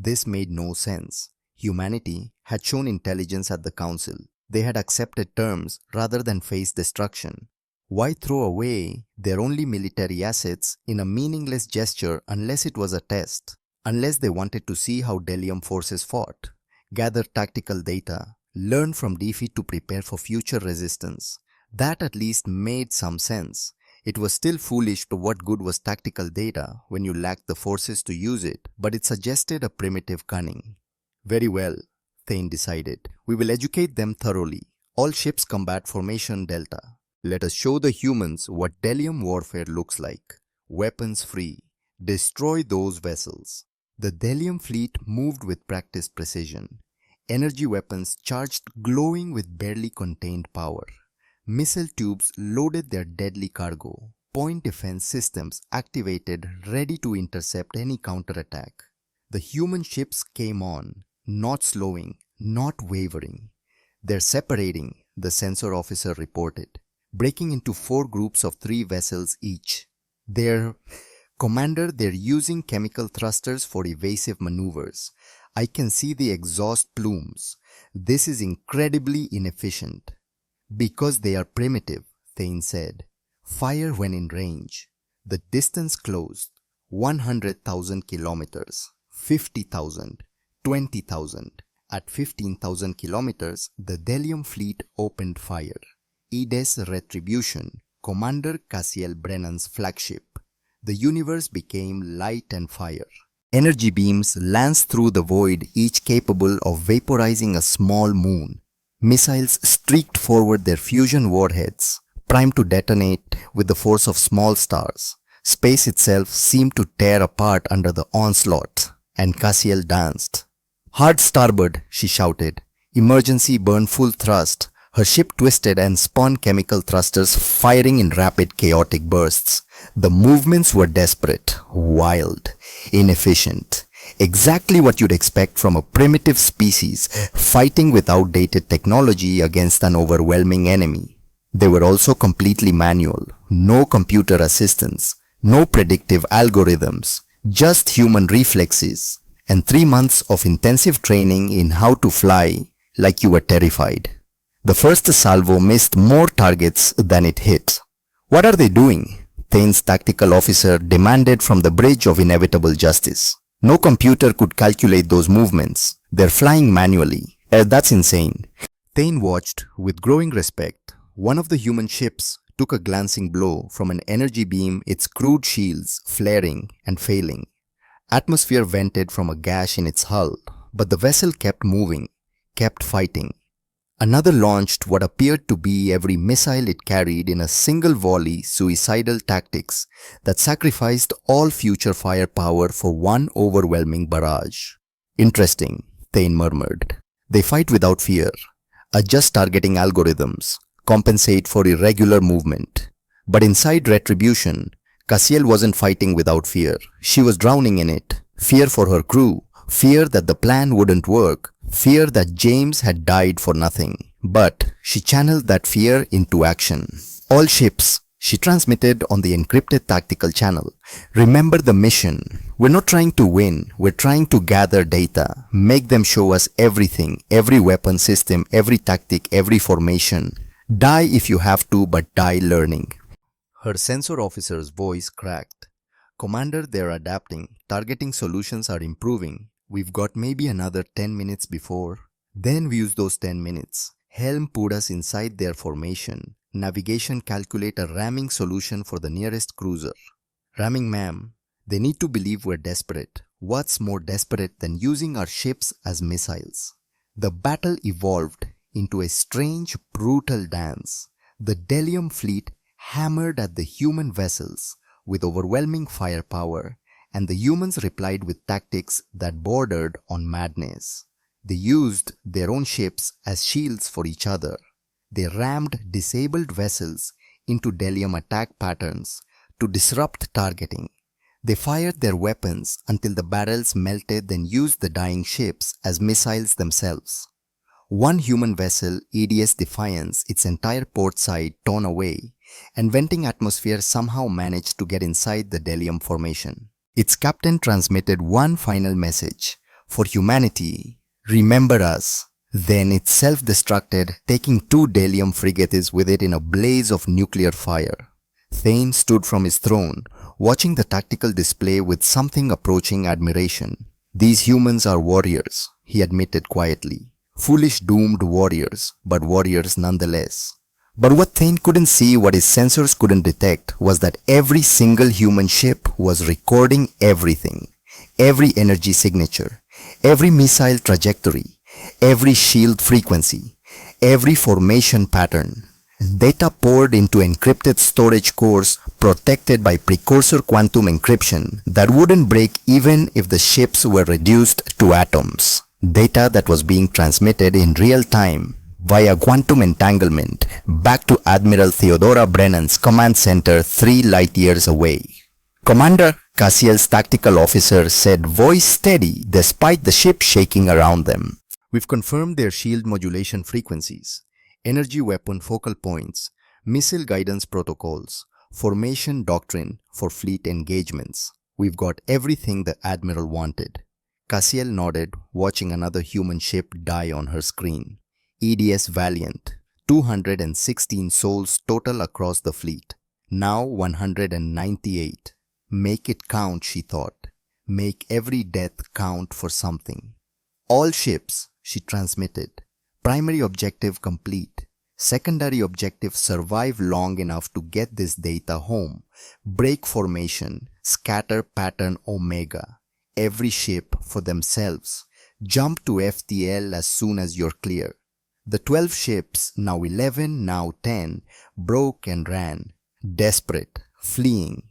Speaker 1: This made no sense. Humanity had shown intelligence at the Council. They had accepted terms rather than face destruction. Why throw away their only military assets in a meaningless gesture unless it was a test? Unless they wanted to see how Delium forces fought, gather tactical data, learn from defeat to prepare for future resistance. That at least made some sense. It was still foolish, to what good was tactical data when you lacked the forces to use it, but it suggested a primitive cunning. "Very well," Thane decided. "We will educate them thoroughly. All ships combat Formation Delta. Let us show the humans what Delium warfare looks like. Weapons free. Destroy those vessels." The Delium fleet moved with practiced precision. Energy weapons charged, glowing with barely contained power. Missile tubes loaded their deadly cargo. Point defense systems activated, ready to intercept any counterattack. The human ships came on, not slowing, not wavering. "They're separating," the sensor officer reported, "breaking into 4 groups of 3 vessels each. Commander, they're using chemical thrusters for evasive maneuvers. I can see the exhaust plumes. This is incredibly inefficient." "Because they are primitive," Thane said. "Fire when in range." The distance closed. 100,000 kilometers, 50,000, 20,000. At 15,000 kilometers, the Delium fleet opened fire. Edes Retribution, Commander Cassiel Brennan's flagship. The universe became light and fire. Energy beams lanced through the void, each capable of vaporizing a small moon. Missiles streaked forward their fusion warheads, primed to detonate with the force of small stars. Space itself seemed to tear apart under the onslaught, and Cassiel danced. "Hard starboard," she shouted. "Emergency burn full thrust." Her ship twisted and spun chemical thrusters, firing in rapid, chaotic bursts. The movements were desperate, wild, inefficient. Exactly what you'd expect from a primitive species fighting with outdated technology against an overwhelming enemy. They were also completely manual. No computer assistance, no predictive algorithms, just human reflexes, and 3 months of intensive training in how to fly like you were terrified. The first salvo missed more targets than it hit. "What are they doing?" Thane's tactical officer demanded from the bridge of inevitable justice. "No computer could calculate those movements. They're flying manually. That's insane." Thane watched with growing respect. One of the human ships took a glancing blow from an energy beam, its crude shields flaring and failing. Atmosphere vented from a gash in its hull, but the vessel kept moving, kept fighting. Another launched what appeared to be every missile it carried in a single volley, suicidal tactics that sacrificed all future firepower for one overwhelming barrage. "Interesting," Thane murmured. They fight without fear, adjust targeting algorithms, compensate for irregular movement. But inside Retribution, Cassiel wasn't fighting without fear. She was drowning in it. Fear for her crew, fear that the plan wouldn't work, fear that James had died for nothing. But she channeled that fear into action. All ships, she transmitted on the encrypted tactical channel. Remember the mission. We're not trying to win. We're trying to gather data. Make them show us everything, every weapon system, every tactic, every formation. Die if you have to, but die learning. Her sensor officer's voice cracked. Commander, they're adapting. Targeting solutions are improving. We've got maybe another 10 minutes before. Then we use those 10 minutes. Helm put us inside their formation. Navigation calculate a ramming solution for the nearest cruiser. Ramming, ma'am. They need to believe we're desperate. What's more desperate than using our ships as missiles? The battle evolved into a strange, brutal dance. The Delium fleet hammered at the human vessels with overwhelming firepower, and the humans replied with tactics that bordered on madness. They used their own ships as shields for each other. They rammed disabled vessels into Delium attack patterns to disrupt targeting. They fired their weapons until the barrels melted, then used the dying ships as missiles themselves. One human vessel, EDS Defiance, its entire port side torn away, and venting atmosphere somehow managed to get inside the Delium formation. Its captain transmitted one final message. For humanity, remember us. Then it self-destructed, taking 2 Delium frigates with it in a blaze of nuclear fire. Thane stood from his throne, watching the tactical display with something approaching admiration. These humans are warriors, he admitted quietly. Foolish doomed warriors, but warriors nonetheless. But what Thane couldn't see, what his sensors couldn't detect, was that every single human ship was recording everything. Every energy signature, every missile trajectory, every shield frequency, every formation pattern. Data poured into encrypted storage cores protected by precursor quantum encryption that wouldn't break even if the ships were reduced to atoms. Data that was being transmitted in real time via quantum entanglement back to Admiral Theodora Brennan's command center 3 light years away. Commander, Cassiel's tactical officer said, voice steady despite the ship shaking around them. We've confirmed their shield modulation frequencies, energy weapon focal points, missile guidance protocols, formation doctrine for fleet engagements. We've got everything the Admiral wanted. Cassiel nodded, watching another human ship die on her screen. EDS Valiant, 216 souls total across the fleet. Now 198. Make it count, she thought. Make every death count for something. All ships, she transmitted. Primary objective complete. Secondary objective survive long enough to get this data home. Break formation, scatter pattern Omega. Every ship for themselves. Jump to FTL as soon as you're clear. The 12 ships, now 11, now 10, broke and ran. Desperate, fleeing.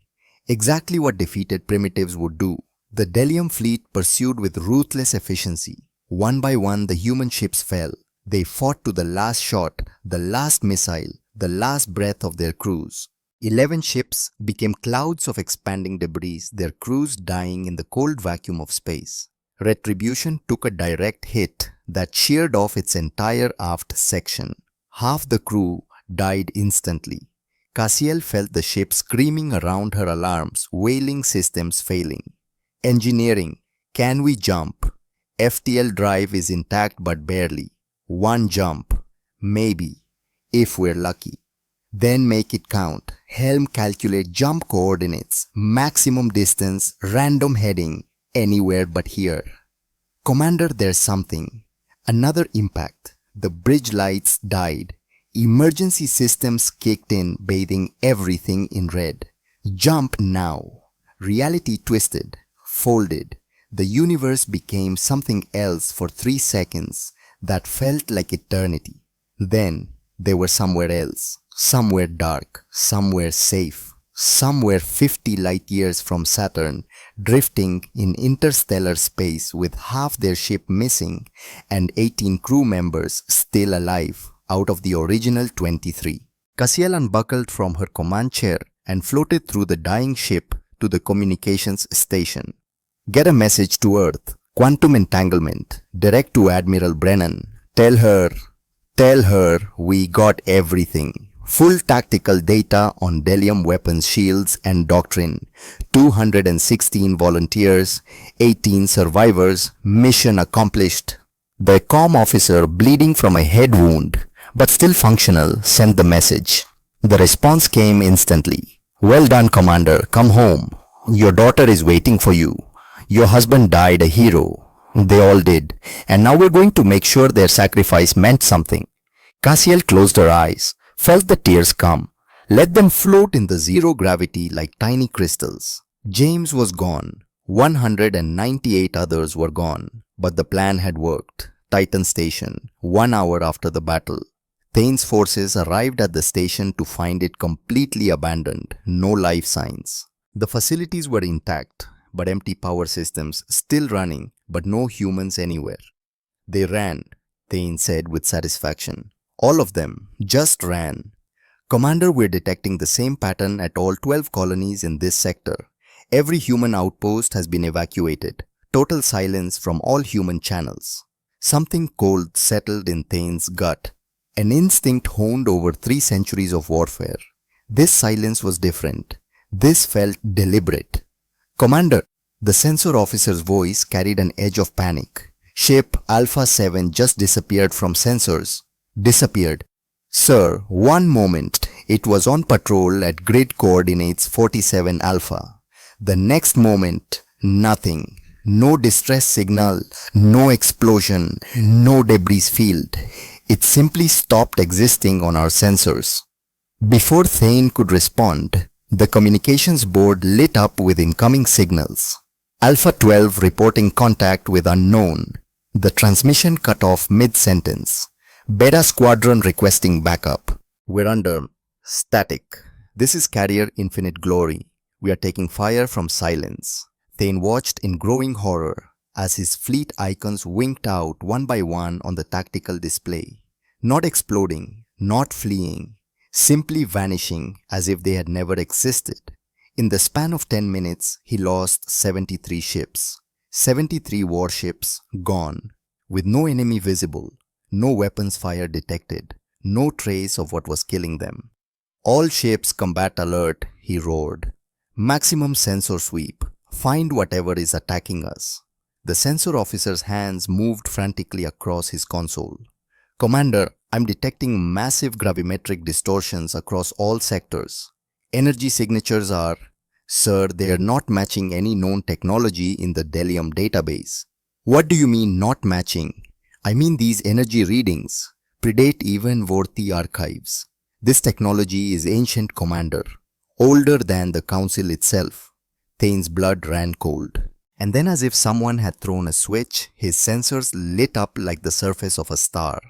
Speaker 1: Exactly what defeated primitives would do. The Delium fleet pursued with ruthless efficiency. One by one, the human ships fell. They fought to the last shot, the last missile, the last breath of their crews. 11 ships became clouds of expanding debris, their crews dying in the cold vacuum of space. Retribution took a direct hit that sheared off its entire aft section. Half the crew died instantly. Cassiel felt the ship screaming around her alarms, wailing systems failing. Engineering, can we jump? FTL drive is intact but barely. One jump, maybe, if we're lucky. Then make it count. Helm calculate jump coordinates, maximum distance, random heading, anywhere but here. Commander, there's something. Another impact. The bridge lights died. Emergency systems kicked in, bathing everything in red. Jump now. Reality twisted, folded. The universe became something else for 3 seconds that felt like eternity. Then they were somewhere else, somewhere dark, somewhere safe. somewhere 50 light years from Saturn, drifting in interstellar space with half their ship missing and 18 crew members still alive out of the original 23. Cassiel unbuckled from her command chair and floated through the dying ship to the communications station. Get a message to Earth. Quantum entanglement. Direct to Admiral Brennan. Tell her we got everything. Full tactical data on Delium weapons shields and doctrine. 216 volunteers, 18 survivors, mission accomplished. The comm officer, bleeding from a head wound, but still functional, sent the message. The response came instantly. Well done, Commander. Come home. Your daughter is waiting for you. Your husband died a hero. They all did. And now we're going to make sure their sacrifice meant something. Cassiel closed her eyes, felt the tears come, let them float in the zero gravity like tiny crystals. James was gone. 198 others were gone. But the plan had worked. Titan Station, 1 hour after the battle. Thane's forces arrived at the station to find it completely abandoned, no life signs. The facilities were intact, but empty power systems still running, but no humans anywhere. They ran, Thane said with satisfaction. All of them just ran. Commander, we're detecting the same pattern at all 12 colonies in this sector. Every human outpost has been evacuated. Total silence from all human channels. Something cold settled in Thane's gut. An instinct honed over 3 centuries of warfare. This silence was different. This felt deliberate. Commander, the sensor officer's voice carried an edge of panic. Ship Alpha 7 just disappeared from sensors. Disappeared. Sir, one moment. It was on patrol at grid coordinates 47 Alpha. The next moment, nothing. No distress signal, no explosion, no debris field. It simply stopped existing on our sensors. Before Thane could respond, the communications board lit up with incoming signals. Alpha 12 reporting contact with unknown. The transmission cut off mid-sentence. Beta Squadron requesting backup. We're under static. This is Carrier Infinite Glory. We are taking fire from silence. Thane watched in growing horror as his fleet icons winked out one by one on the tactical display. Not exploding, not fleeing, simply vanishing as if they had never existed. In the span of 10 minutes, he lost 73 ships. 73 warships gone, with no enemy visible, no weapons fire detected, no trace of what was killing them. All ships combat alert, he roared. Maximum sensor sweep. Find whatever is attacking us. The sensor officer's hands moved frantically across his console. Commander, I'm detecting massive gravimetric distortions across all sectors. Energy signatures are... Sir, they are not matching any known technology in the Delium database. What do you mean not matching? I mean these energy readings predate even Vorti archives. This technology is ancient, Commander. Older than the Council itself. Thane's blood ran cold. And then as if someone had thrown a switch, his sensors lit up like the surface of a star.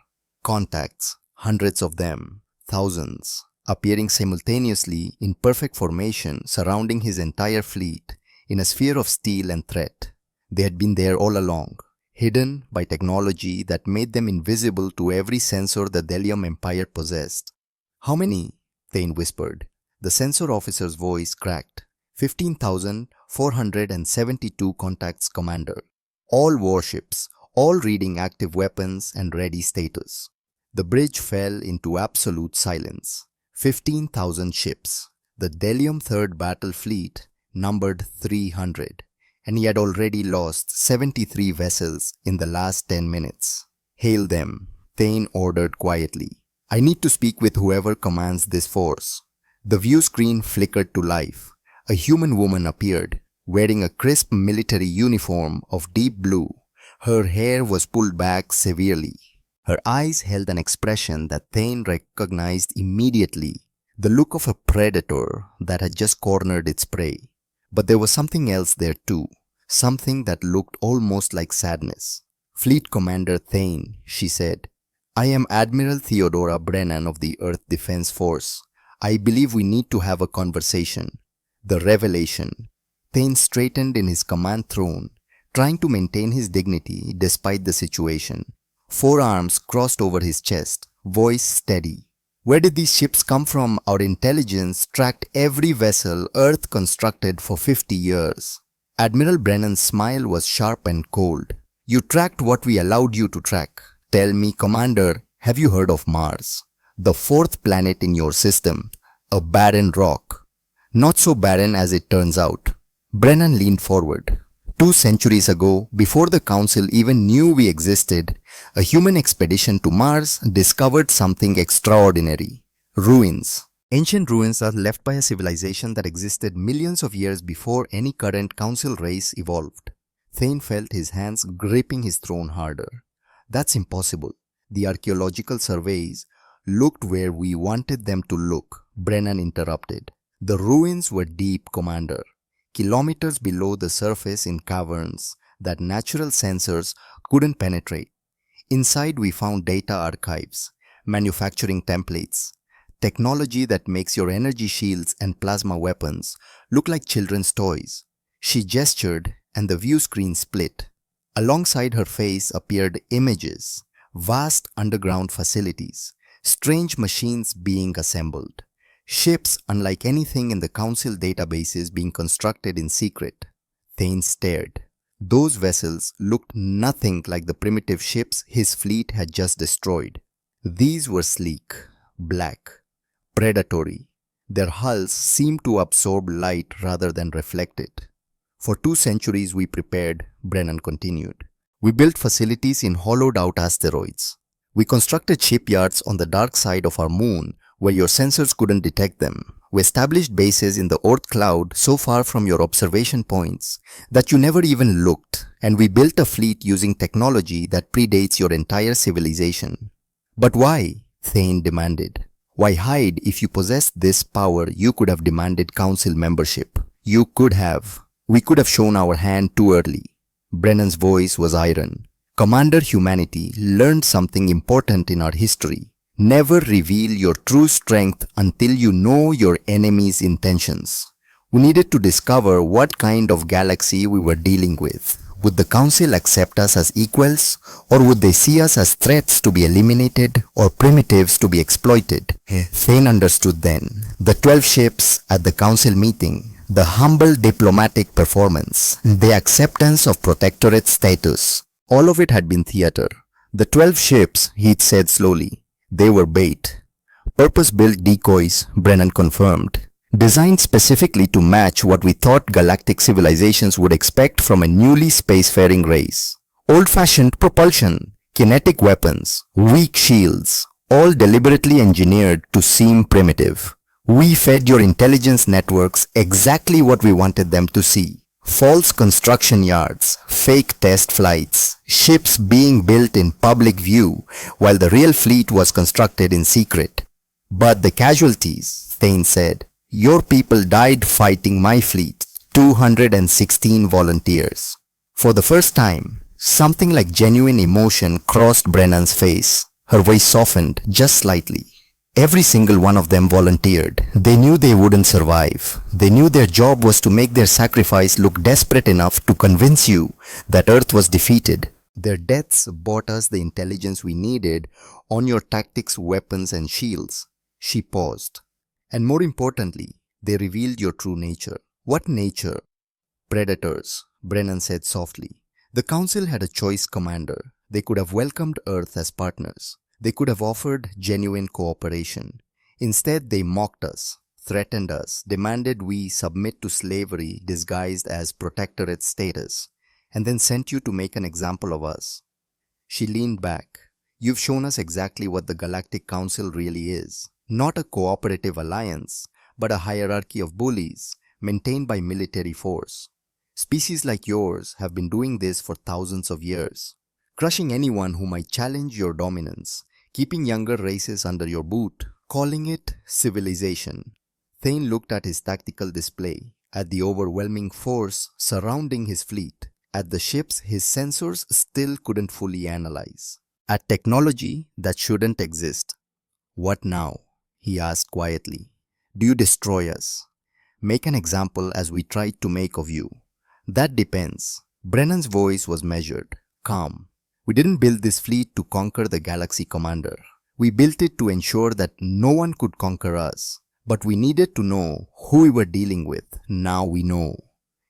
Speaker 1: Contacts, hundreds of them, thousands, appearing simultaneously in perfect formation surrounding his entire fleet in a sphere of steel and threat. They had been there all along, hidden by technology that made them invisible to every sensor the Delium Empire possessed. How many? Thane whispered. The sensor officer's voice cracked. 15,472 contacts, Commander. All warships, all reading active weapons and ready status. The bridge fell into absolute silence. 15,000 ships. The Delium Third Battle Fleet numbered 300, and he had already lost 73 vessels in the last 10 minutes. Hail them, Thane ordered quietly. I need to speak with whoever commands this force. The view screen flickered to life. A human woman appeared, wearing a crisp military uniform of deep blue. Her hair was pulled back severely. Her eyes held an expression that Thane recognized immediately, the look of a predator that had just cornered its prey. But there was something else there too, something that looked almost like sadness. Fleet Commander Thane, she said, I am Admiral Theodora Brennan of the Earth Defense Force. I believe we need to have a conversation. The revelation. Thane straightened in his command throne, trying to maintain his dignity despite the situation. Forearms crossed over his chest, voice steady. Where did these ships come from? Our intelligence tracked every vessel Earth constructed for 50 years. Admiral Brennan's smile was sharp and cold. You tracked what we allowed you to track. Tell me, Commander, have you heard of Mars? The fourth planet in your system. A barren rock. Not so barren as it turns out. Brennan leaned forward. 2 centuries ago, before the Council even knew we existed, a human expedition to Mars discovered something extraordinary. Ruins. Ancient ruins are left by a civilization that existed millions of years before any current Council race evolved. Thane felt his hands gripping his throne harder. That's impossible. The archaeological surveys looked where we wanted them to look, Brennan interrupted. The ruins were deep, Commander. Kilometers below the surface in caverns that natural sensors couldn't penetrate. Inside we found data archives, manufacturing templates, technology that makes your energy shields and plasma weapons look like children's toys. She gestured and the view screen split. Alongside her face appeared images, vast underground facilities, strange machines being assembled. Ships unlike anything in the Council databases being constructed in secret. Thane stared. Those vessels looked nothing like the primitive ships his fleet had just destroyed. These were sleek, black, predatory. Their hulls seemed to absorb light rather than reflect it. For 2 centuries we prepared, Brennan continued. We built facilities in hollowed-out asteroids. We constructed shipyards on the dark side of our moon where your sensors couldn't detect them. We established bases in the Oort cloud so far from your observation points that you never even looked, and we built a fleet using technology that predates your entire civilization. But why? Thane demanded. Why hide? If you possessed this power, you could have demanded Council membership. You could have. We could have shown our hand too early. Brennan's voice was iron. Commander, humanity learned something important in our history. Never reveal your true strength until you know your enemy's intentions. We needed to discover what kind of galaxy we were dealing with. Would the Council accept us as equals, or would they see us as threats to be eliminated or primitives to be exploited? Thane understood then. The 12 ships at the Council meeting, the humble diplomatic performance, the acceptance of protectorate status, all of it had been theater. The 12 ships, Heath said slowly. They were bait. Purpose-built decoys, Brennan confirmed. Designed specifically to match what we thought galactic civilizations would expect from a newly spacefaring race. Old-fashioned propulsion, kinetic weapons, weak shields, all deliberately engineered to seem primitive. We fed your intelligence networks exactly what we wanted them to see. False construction yards, fake test flights, ships being built in public view while the real fleet was constructed in secret. But the casualties, Thane said. Your people died fighting my fleet, 216 volunteers. For the first time, something like genuine emotion crossed Brennan's face. Her voice softened just slightly. Every single one of them volunteered. They knew they wouldn't survive. They knew their job was to make their sacrifice look desperate enough to convince you that Earth was defeated. Their deaths bought us the intelligence we needed on your tactics, weapons, and shields. She paused. And more importantly, they revealed your true nature. What nature? Predators, Brennan said softly. The Council had a choice, Commander. They could have welcomed Earth as partners. They could have offered genuine cooperation. Instead, they mocked us, threatened us, demanded we submit to slavery disguised as protectorate status, and then sent you to make an example of us. She leaned back. You've shown us exactly what the Galactic Council really is. Not a cooperative alliance, but a hierarchy of bullies maintained by military force. Species like yours have been doing this for thousands of years, crushing anyone who might challenge your dominance, keeping younger races under your boot, calling it civilization. Thane looked at his tactical display, at the overwhelming force surrounding his fleet, at the ships his sensors still couldn't fully analyze, at technology that shouldn't exist. What now? He asked quietly. Do you destroy us? Make an example as we tried to make of you. That depends. Brennan's voice was measured, calm. We didn't build this fleet to conquer the galaxy, Commander. We built it to ensure that no one could conquer us. But we needed to know who we were dealing with. Now we know.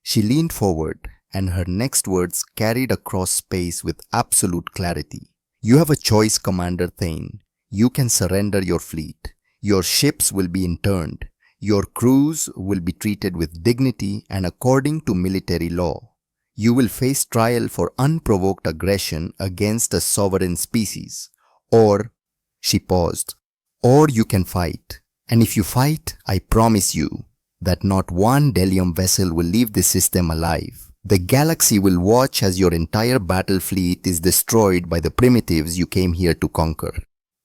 Speaker 1: She leaned forward, and her next words carried across space with absolute clarity. You have a choice, Commander Thane. You can surrender your fleet. Your ships will be interned. Your crews will be treated with dignity and according to military law. You will face trial for unprovoked aggression against a sovereign species. Or, she paused, or you can fight. And if you fight, I promise you that not one Delium vessel will leave this system alive. The galaxy will watch as your entire battle fleet is destroyed by the primitives you came here to conquer.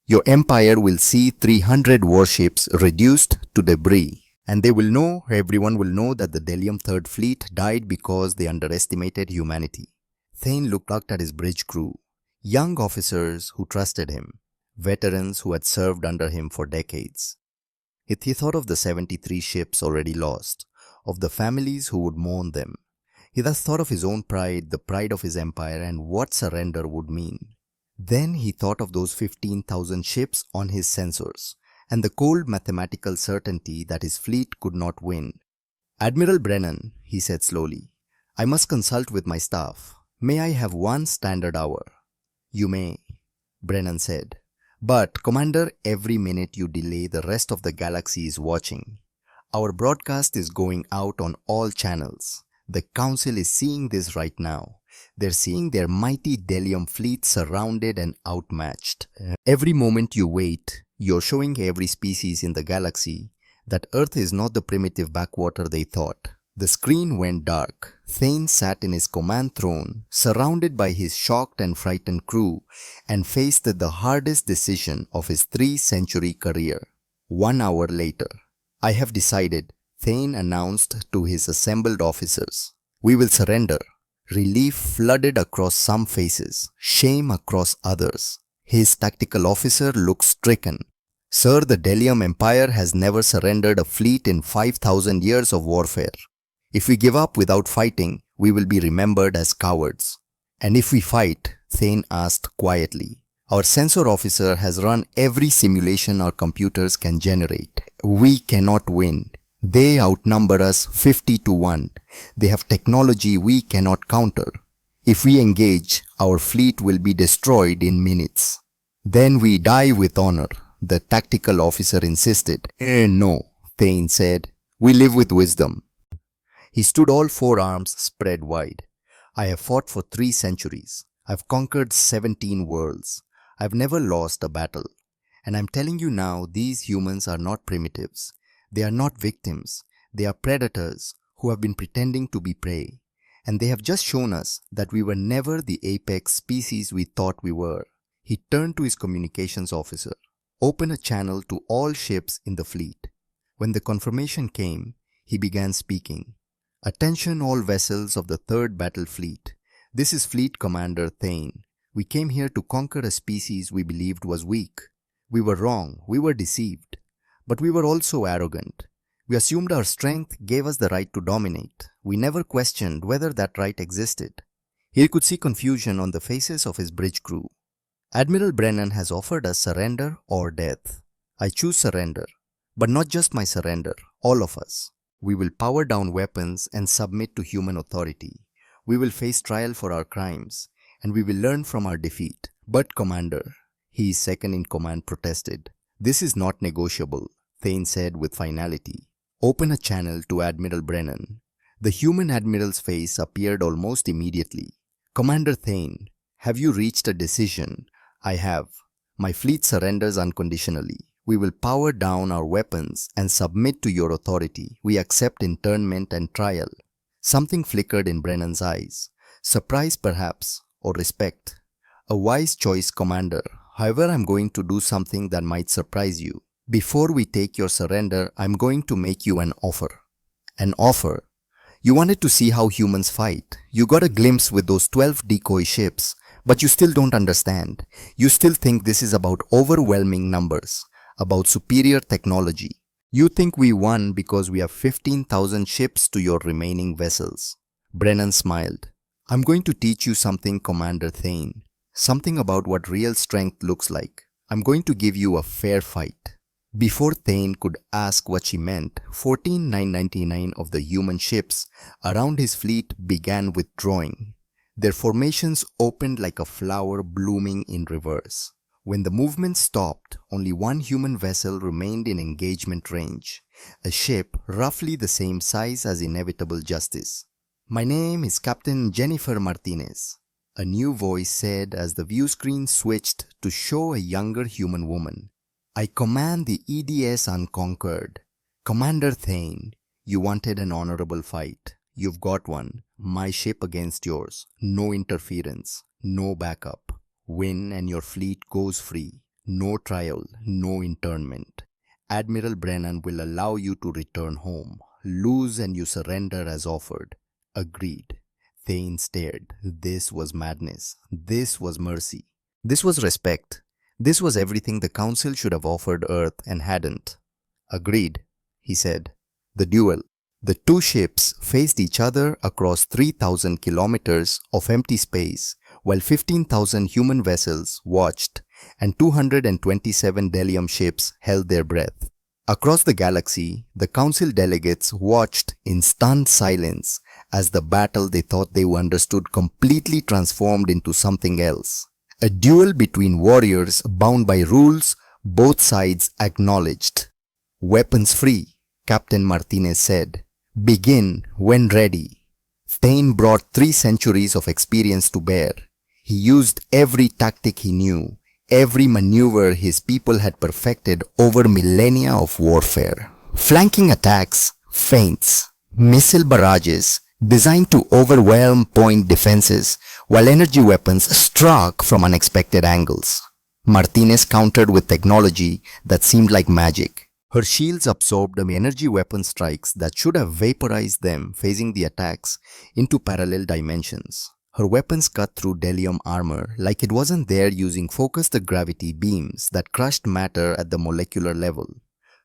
Speaker 1: Your empire will see 300 warships reduced to debris. And everyone will know that the Delium Third Fleet died because they underestimated humanity. Thane looked at his bridge crew, young officers who trusted him, veterans who had served under him for decades. He thought of the 73 ships already lost, of the families who would mourn them. He thus thought of his own pride, the pride of his empire, and what surrender would mean. Then he thought of those 15,000 ships on his sensors, and the cold mathematical certainty that his fleet could not win. Admiral Brennan, he said slowly, I must consult with my staff. May I have one standard hour? You may, Brennan said. But, Commander, every minute you delay, the rest of the galaxy is watching. Our broadcast is going out on all channels. The Council is seeing this right now. They're seeing their mighty Delium fleet surrounded and outmatched. Every moment you wait, you're showing every species in the galaxy that Earth is not the primitive backwater they thought. The screen went dark. Thane sat in his command throne, surrounded by his shocked and frightened crew, and faced the hardest decision of his 3-century career. 1 hour later, I have decided, Thane announced to his assembled officers. We will surrender. Relief flooded across some faces, shame across others. His tactical officer looked stricken. Sir, the Delium Empire has never surrendered a fleet in 5,000 years of warfare. If we give up without fighting, we will be remembered as cowards. And if we fight, Thane asked quietly. Our sensor officer has run every simulation our computers can generate. We cannot win. They outnumber us 50 to 1. They have technology we cannot counter. If we engage, our fleet will be destroyed in minutes. Then we die with honor, the tactical officer insisted. No, Thane said. We live with wisdom. He stood, all 4 arms spread wide. I have fought for 3 centuries. I've conquered 17 worlds. I've never lost a battle. And I'm telling you now, these humans are not primitives. They are not victims. They are predators who have been pretending to be prey. And they have just shown us that we were never the apex species we thought we were. He turned to his communications officer. Open a channel to all ships in the fleet. When the confirmation came, he began speaking. Attention all vessels of the 3rd Battle Fleet. This is Fleet Commander Thane. We came here to conquer a species we believed was weak. We were wrong. We were deceived. But we were also arrogant. We assumed our strength gave us the right to dominate. We never questioned whether that right existed. He could see confusion on the faces of his bridge crew. Admiral Brennan has offered us surrender or death. I choose surrender. But not just my surrender, all of us. We will power down weapons and submit to human authority. We will face trial for our crimes, and we will learn from our defeat. But Commander, his second in command protested. This is not negotiable, Thane said with finality. Open a channel to Admiral Brennan. The human admiral's face appeared almost immediately. Commander Thane, have you reached a decision? I have. My fleet surrenders unconditionally. We will power down our weapons and submit to your authority. We accept internment and trial. Something flickered in Brennan's eyes. Surprise perhaps, or respect. A wise choice, Commander. However, I'm going to do something that might surprise you. Before we take your surrender, I'm going to make you an offer. An offer? You wanted to see how humans fight. You got a glimpse with those 12 decoy ships, but you still don't understand. You still think this is about overwhelming numbers, about superior technology. You think we won because we have 15,000 ships to your remaining vessels. Brennan smiled. I'm going to teach you something, Commander Thane. Something about what real strength looks like. I'm going to give you a fair fight. Before Thane could ask what she meant, 14,999 of the human ships around his fleet began withdrawing. Their formations opened like a flower blooming in reverse. When the movement stopped, only one human vessel remained in engagement range, a ship roughly the same size as Inevitable Justice. My name is Captain Jennifer Martinez, a new voice said as the view screen switched to show a younger human woman. I command the EDS Unconquered. Commander Thane, you wanted an honorable fight. You've got one. My ship against yours. No interference. No backup. Win and your fleet goes free. No trial. No internment. Admiral Brennan will allow you to return home. Lose and you surrender as offered. Agreed. Thane stared. This was madness. This was mercy. This was respect. This was everything the Council should have offered Earth and hadn't. Agreed, he said. The duel. The two ships faced each other across 3,000 kilometers of empty space, while 15,000 human vessels watched and 227 Delium ships held their breath. Across the galaxy, the Council delegates watched in stunned silence as the battle they thought they understood completely transformed into something else. A duel between warriors bound by rules both sides acknowledged. Weapons free, Captain Martinez said. Begin when ready. Thane brought 3 centuries of experience to bear. He used every tactic he knew, every maneuver his people had perfected over millennia of warfare. Flanking attacks, feints, missile barrages designed to overwhelm point defenses, while energy weapons struck from unexpected angles. Martinez countered with technology that seemed like magic. Her shields absorbed the energy weapon strikes that should have vaporized them facing the attacks into parallel dimensions. Her weapons cut through Delium armor like it wasn't there, using focused gravity beams that crushed matter at the molecular level.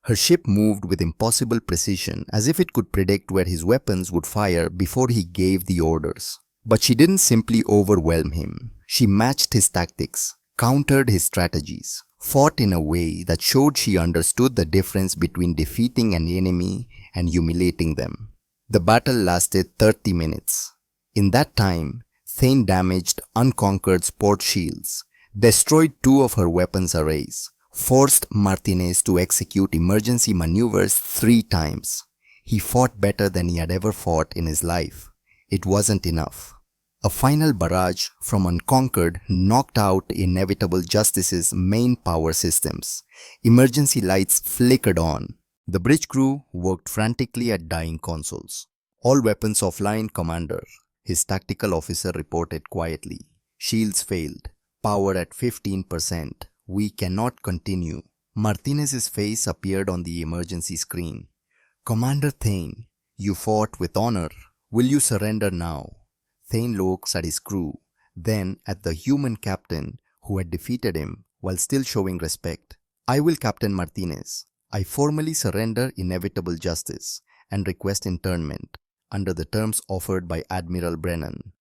Speaker 1: Her ship moved with impossible precision, as if it could predict where his weapons would fire before he gave the orders. But she didn't simply overwhelm him. She matched his tactics, countered his strategies, fought in a way that showed she understood the difference between defeating an enemy and humiliating them. The battle lasted 30 minutes. In that time, Thane damaged Unconquered's port shields, destroyed 2 of her weapons arrays, forced Martinez to execute emergency maneuvers 3 times. He fought better than he had ever fought in his life. It wasn't enough. A final barrage from Unconquered knocked out Inevitable Justice's main power systems. Emergency lights flickered on. The bridge crew worked frantically at dying consoles. All weapons offline, Commander, his tactical officer reported quietly. Shields failed. Power at 15%. We cannot continue. Martinez's face appeared on the emergency screen. Commander Thane, you fought with honor. Will you surrender now? Thane looks at his crew, then at the human captain who had defeated him while still showing respect. I will, Captain Martinez. I formally surrender Inevitable Justice and request internment under the terms offered by Admiral Brennan.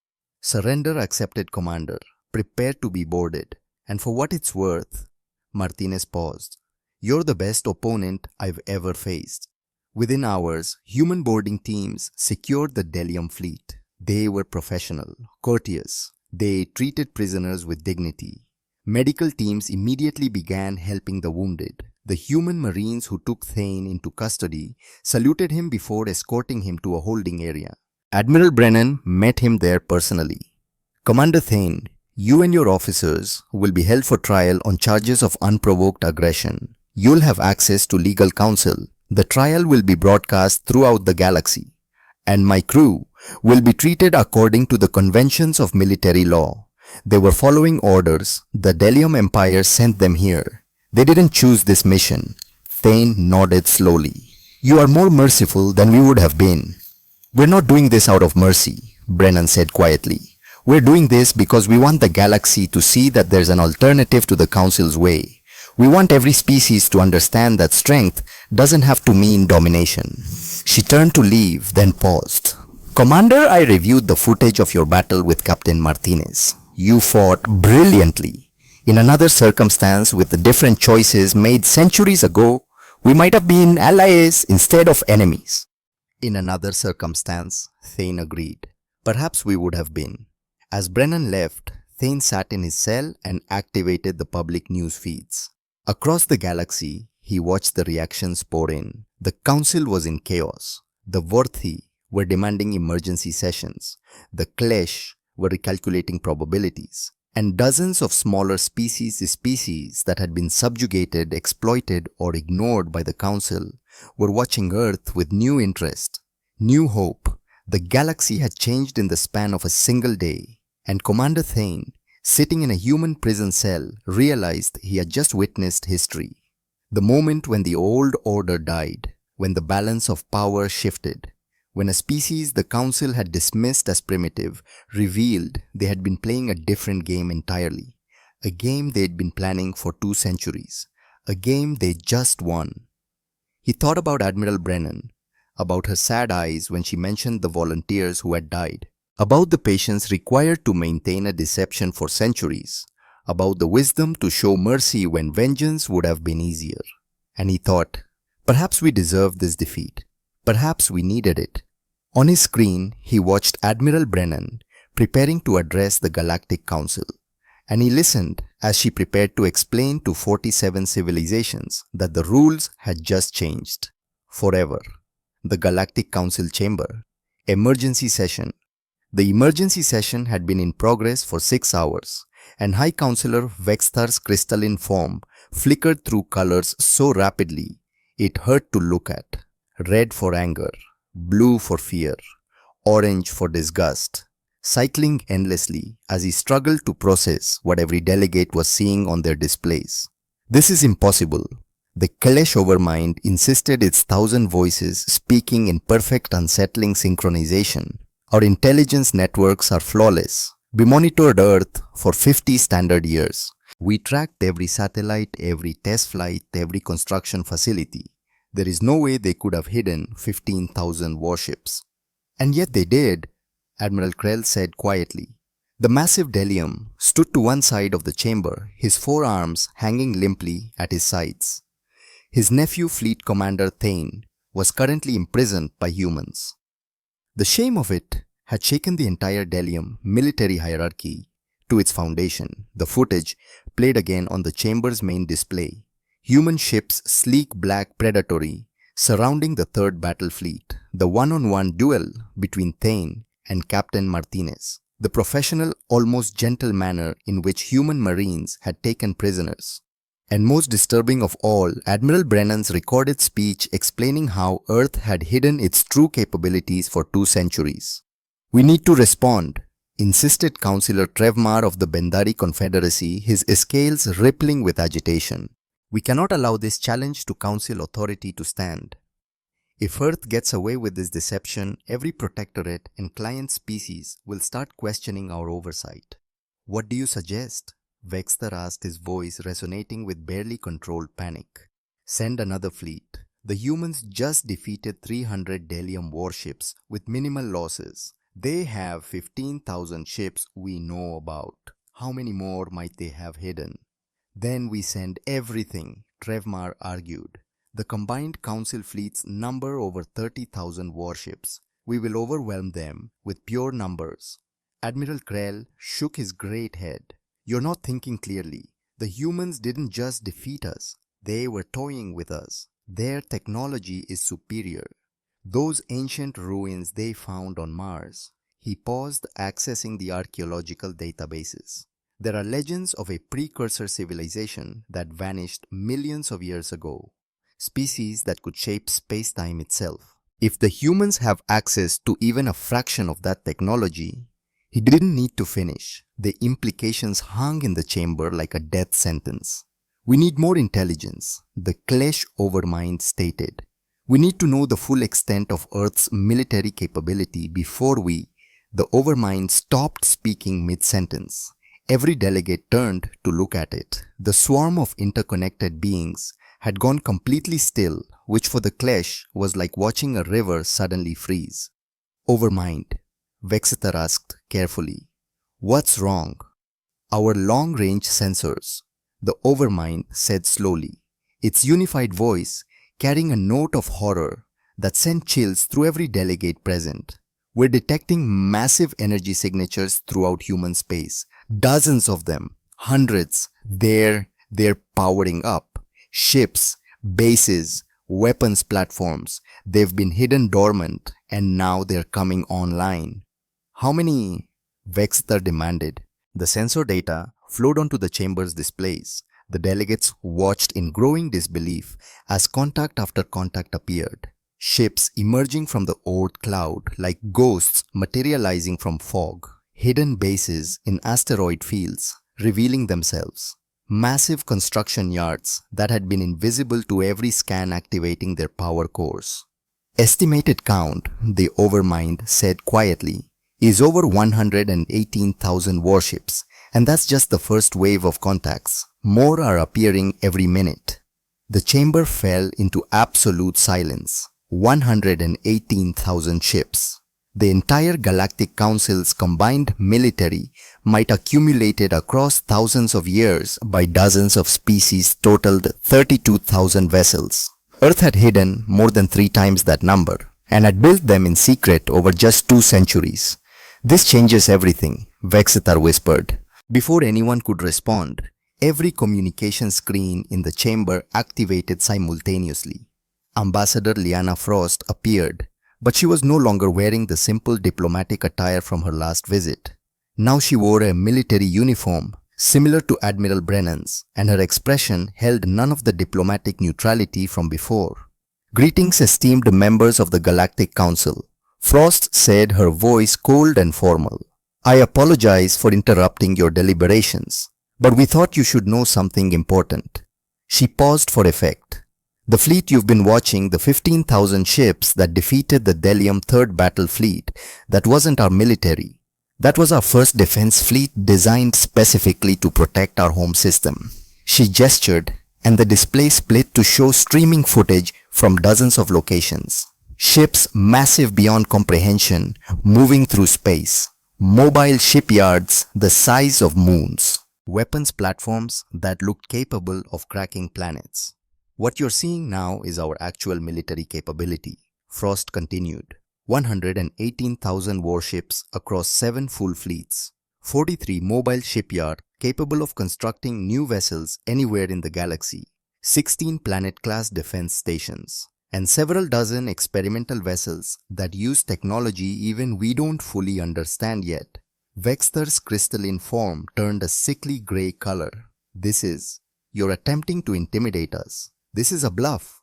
Speaker 1: Surrender accepted, Commander. Prepare to be boarded. And for what it's worth, Martinez paused. You're the best opponent I've ever faced. Within hours, human boarding teams secured the Delium fleet. They were professional, courteous. They treated prisoners with dignity. Medical teams immediately began helping the wounded. The human marines who took Thane into custody saluted him before escorting him to a holding area. Admiral Brennan met him there personally. Commander Thane, you and your officers will be held for trial on charges of unprovoked aggression. You'll have access to legal counsel. The trial will be broadcast throughout the galaxy. And my crew will be treated according to the conventions of military law. They were following orders. The Delium Empire sent them here. They didn't choose this mission. Thane nodded slowly. You are more merciful than we would have been. We're not doing this out of mercy, Brennan said quietly. We're doing this because we want the galaxy to see that there's an alternative to the Council's way. We want every species to understand that strength doesn't have to mean domination. She turned to leave, then paused. Commander, I reviewed the footage of your battle with Captain Martinez. You fought brilliantly. In another circumstance, with the different choices made centuries ago, we might have been allies instead of enemies. In another circumstance, Thane agreed. Perhaps we would have been. As Brennan left, Thane sat in his cell and activated the public news feeds. Across the galaxy, he watched the reactions pour in. The council was in chaos. The Worthy were demanding emergency sessions. The Klesh were recalculating probabilities. And dozens of smaller species that had been subjugated, exploited, or ignored by the council were watching Earth with new interest, new hope. The galaxy had changed in the span of a single day, and Commander Thane, sitting in a human prison cell, realized he had just witnessed history. The moment when the old order died, when the balance of power shifted, when a species the council had dismissed as primitive revealed they had been playing a different game entirely, a game they had been planning for 2 centuries, a game they just won. He thought about Admiral Brennan, about her sad eyes when she mentioned the volunteers who had died, about the patience required to maintain a deception for centuries, about the wisdom to show mercy when vengeance would have been easier. And he thought, perhaps we deserved this defeat. Perhaps we needed it. On his screen, he watched Admiral Brennan preparing to address the Galactic Council, and he listened as she prepared to explain to 47 civilizations that the rules had just changed. Forever. The Galactic Council chamber. Emergency session. The emergency session had been in progress for 6 hours, and High Counselor Vexthar's crystalline form flickered through colors so rapidly it hurt to look at. Red for anger, blue for fear, orange for disgust, cycling endlessly as he struggled to process what every delegate was seeing on their displays. This is impossible. The Kalesh overmind insisted its 1,000 voices speaking in perfect unsettling synchronization. Our intelligence networks are flawless. We monitored Earth for 50 standard years. We tracked every satellite, every test flight, every construction facility. There is no way they could have hidden 15,000 warships. And yet they did, Admiral Krell said quietly. The massive Delium stood to one side of the chamber, his 4 arms hanging limply at his sides. His nephew Fleet Commander Thane was currently imprisoned by humans. The shame of it had shaken the entire Delium military hierarchy to its foundation. The footage played again on the chamber's main display. Human ships, sleek black predatory, surrounding the 3rd battle fleet. The one-on-one duel between Thane and Captain Martinez. The professional, almost gentle manner in which human marines had taken prisoners. And most disturbing of all, Admiral Brennan's recorded speech explaining how Earth had hidden its true capabilities for 2 centuries. We need to respond, insisted Councillor Trevmar of the Bendari Confederacy, his scales rippling with agitation. We cannot allow this challenge to Council authority to stand. If Earth gets away with this deception, every protectorate and client species will start questioning our oversight. What do you suggest? Vexter asked, his voice resonating with barely controlled panic. Send another fleet. The humans just defeated 300 Delium warships with minimal losses. They have 15,000 ships we know about. How many more might they have hidden? Then we send everything, Trevmar argued. The combined council fleets number over 30,000 warships. We will overwhelm them with pure numbers. Admiral Krell shook his great head. You're not thinking clearly. The humans didn't just defeat us. They were toying with us. Their technology is superior. Those ancient ruins they found on Mars. He paused, accessing the archaeological databases. There are legends of a precursor civilization that vanished millions of years ago, species that could shape space-time itself. If the humans have access to even a fraction of that technology, he didn't need to finish. The implications hung in the chamber like a death sentence. We need more intelligence, the Klesh Overmind stated. We need to know the full extent of Earth's military capability before we, the Overmind, stopped speaking mid-sentence. Every delegate turned to look at it. The swarm of interconnected beings had gone completely still, which for the Klesh was like watching a river suddenly freeze. Overmind, Vexeter asked carefully. What's wrong? Our long-range sensors, the Overmind said slowly, its unified voice carrying a note of horror that sent chills through every delegate present. We're detecting massive energy signatures throughout human space. Dozens of them, hundreds. They're powering up. Ships, bases, weapons platforms. They've been hidden dormant and now they're coming online. How many? Vexter demanded. The sensor data flowed onto the chamber's displays. The delegates watched in growing disbelief as contact after contact appeared. Ships emerging from the old cloud like ghosts materializing from fog. Hidden bases in asteroid fields revealing themselves. Massive construction yards that had been invisible to every scan activating their power cores. Estimated count, the Overmind said quietly, is over 118,000 warships, and that's just the first wave of contacts. More are appearing every minute. The chamber fell into absolute silence. 118,000 ships. The entire Galactic Council's combined military might accumulated across thousands of years by dozens of species totaled 32,000 vessels. Earth had hidden more than 3 times that number and had built them in secret over just 2 centuries. This changes everything, Vexeter whispered. Before anyone could respond, every communication screen in the chamber activated simultaneously. Ambassador Lyanna Frost appeared, but she was no longer wearing the simple diplomatic attire from her last visit. Now she wore a military uniform, similar to Admiral Brennan's, and her expression held none of the diplomatic neutrality from before. Greetings, esteemed members of the Galactic Council, Frost said, her voice cold and formal. I apologize for interrupting your deliberations, but we thought you should know something important. She paused for effect. The fleet you've been watching, the 15,000 ships that defeated the Delium 3rd Battle Fleet, that wasn't our military. That was our first defense fleet designed specifically to protect our home system. She gestured, and the display split to show streaming footage from dozens of locations. Ships massive beyond comprehension, moving through space. Mobile shipyards the size of moons. Weapons platforms that looked capable of cracking planets. What you're seeing now is our actual military capability, Frost continued. 118,000 warships across 7 full fleets. 43 mobile shipyards capable of constructing new vessels anywhere in the galaxy. 16 planet-class defense stations. And several dozen experimental vessels that use technology even we don't fully understand yet. Vexter's crystalline form turned a sickly grey color. You're attempting to intimidate us. This is a bluff.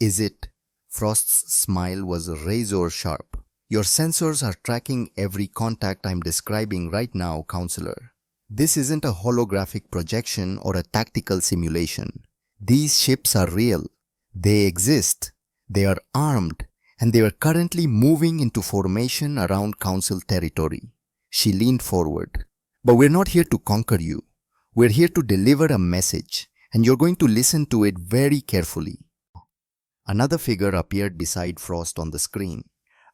Speaker 1: Is it? Frost's smile was razor sharp. Your sensors are tracking every contact I'm describing right now, Counselor. This isn't a holographic projection or a tactical simulation. These ships are real. They exist. They are armed, and they are currently moving into formation around Council territory. She leaned forward. But we're not here to conquer you. We're here to deliver a message, and you're going to listen to it very carefully. Another figure appeared beside Frost on the screen.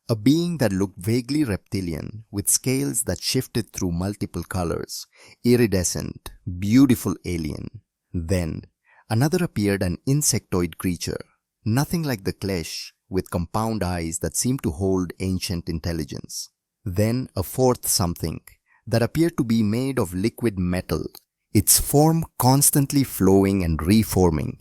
Speaker 1: A being that looked vaguely reptilian, with scales that shifted through multiple colors. Iridescent, beautiful alien. Then, another appeared, an insectoid creature. Nothing like the Klesh, with compound eyes that seemed to hold ancient intelligence. Then a fourth something that appeared to be made of liquid metal, its form constantly flowing and reforming.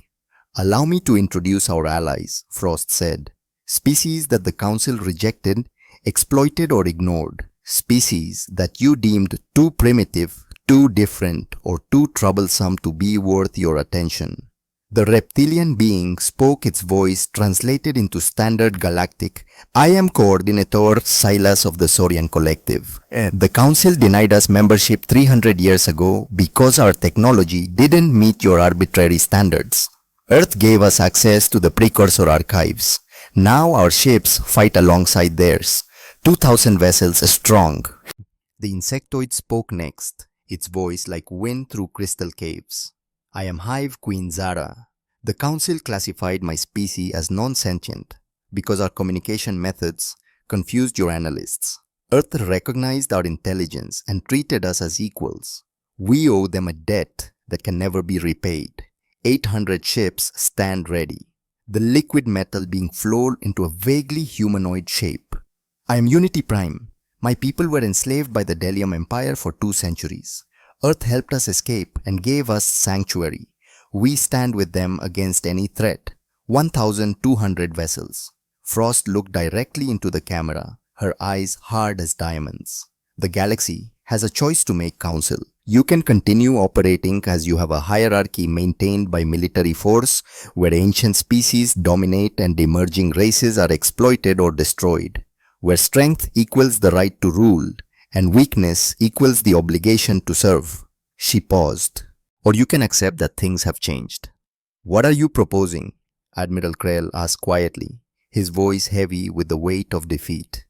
Speaker 1: Allow me to introduce our allies, Frost said. Species that the Council rejected, exploited or ignored. Species that you deemed too primitive, too different, or too troublesome to be worth your attention. The reptilian being spoke, its voice translated into standard galactic. I am Coordinator Silas of the Saurian Collective. The Council denied us membership 300 years ago because our technology didn't meet your arbitrary standards. Earth gave us access to the precursor archives. Now our ships fight alongside theirs. 2,000 vessels strong. The insectoid spoke next, its voice like wind through crystal caves. I am Hive Queen Zara. The council classified my species as non-sentient because our communication methods confused your analysts. Earth recognized our intelligence and treated us as equals. We owe them a debt that can never be repaid. 800 ships stand ready, the liquid metal being flowed into a vaguely humanoid shape. I am Unity Prime. My people were enslaved by the Delium Empire for 2 centuries. Earth helped us escape and gave us sanctuary. We stand with them against any threat. 1,200 vessels. Frost looked directly into the camera, her eyes hard as diamonds. The galaxy has a choice to make, Council. You can continue operating as you have a hierarchy maintained by military force where ancient species dominate and emerging races are exploited or destroyed, where strength equals the right to rule and weakness equals the obligation to serve. She paused. Or you can accept that things have changed. What are you proposing? Admiral Krell asked quietly, his voice heavy with the weight of defeat.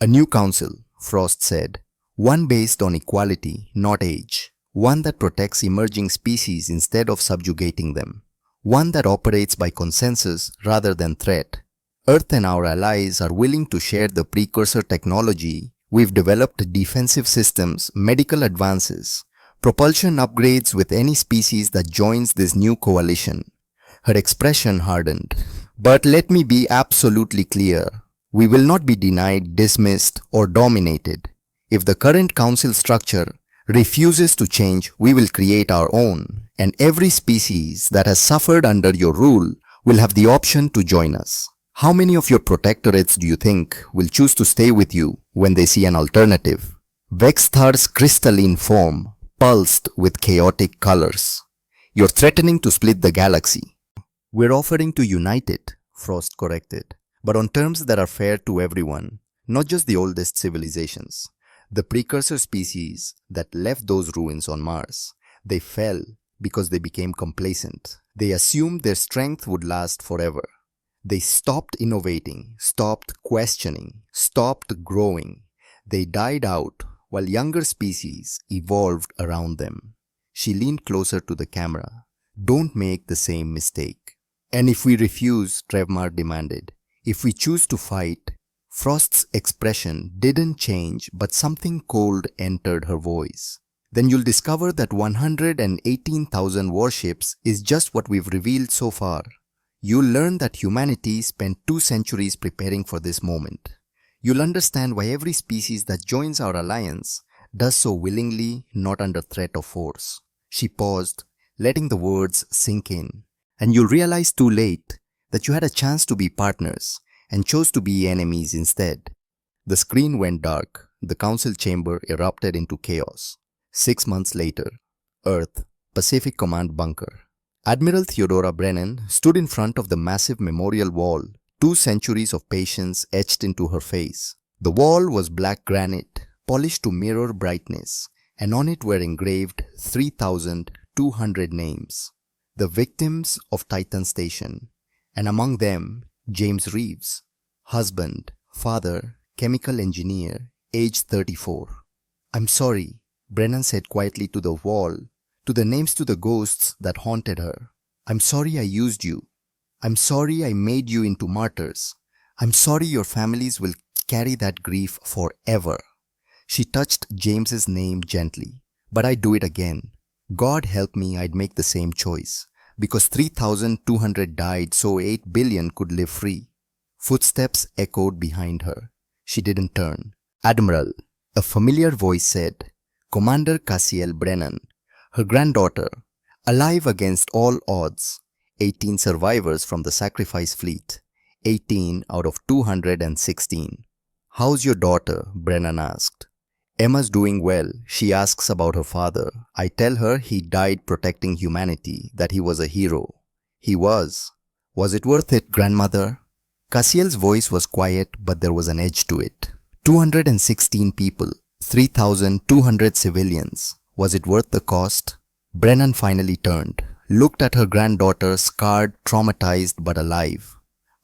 Speaker 1: A new council, Frost said. One based on equality, not age. One that protects emerging species instead of subjugating them. One that operates by consensus rather than threat. Earth and our allies are willing to share the precursor technology. We've developed defensive systems, medical advances, propulsion upgrades with any species that joins this new coalition. Her expression hardened. But let me be absolutely clear. We will not be denied, dismissed, or dominated. If the current council structure refuses to change, we will create our own, and every species that has suffered under your rule will have the option to join us. How many of your protectorates do you think will choose to stay with you when they see an alternative? Vexthar's crystalline form pulsed with chaotic colors. You're threatening to split the galaxy. We're offering to unite it, Frost corrected, but on terms that are fair to everyone, not just the oldest civilizations. The precursor species that left those ruins on Mars, they fell because they became complacent. They assumed their strength would last forever. They stopped innovating, stopped questioning, stopped growing. They died out while younger species evolved around them. She leaned closer to the camera. Don't make the same mistake. And if we refuse, Trevmar demanded, if we choose to fight, Frost's expression didn't change, but something cold entered her voice. Then you'll discover that 118,000 warships is just what we've revealed so far. You'll learn that humanity spent 2 centuries preparing for this moment. You'll understand why every species that joins our alliance does so willingly, not under threat of force. She paused, letting the words sink in. And you'll realize too late that you had a chance to be partners and chose to be enemies instead. The screen went dark. The council chamber erupted into chaos. 6 months later, Earth, Pacific Command bunker. Admiral Theodora Brennan stood in front of the massive memorial wall, 2 centuries of patience etched into her face. The wall was black granite, polished to mirror brightness, and on it were engraved 3,200 names. The victims of Titan Station, and among them, James Reeves, husband, father, chemical engineer, age 34. I'm sorry, Brennan said quietly to the wall, to the names to the ghosts that haunted her. I'm sorry I used you. I'm sorry I made you into martyrs. I'm sorry your families will carry that grief forever. She touched James's name gently. But I'd do it again. God help me, I'd make the same choice. Because 3,200 died so 8 billion could live free. Footsteps echoed behind her. She didn't turn. Admiral, a familiar voice said. Commander Cassiel Brennan, her granddaughter, alive against all odds. 18 survivors from the sacrifice fleet. 18 out of 216. How's your daughter? Brennan asked. Emma's doing well. She asks about her father. I tell her he died protecting humanity, that he was a hero. He was. Was it worth it, grandmother? Cassiel's voice was quiet, but there was an edge to it. 216 people, 3,200 civilians. Was it worth the cost? Brennan finally turned, looked at her granddaughter, scarred, traumatized, but alive.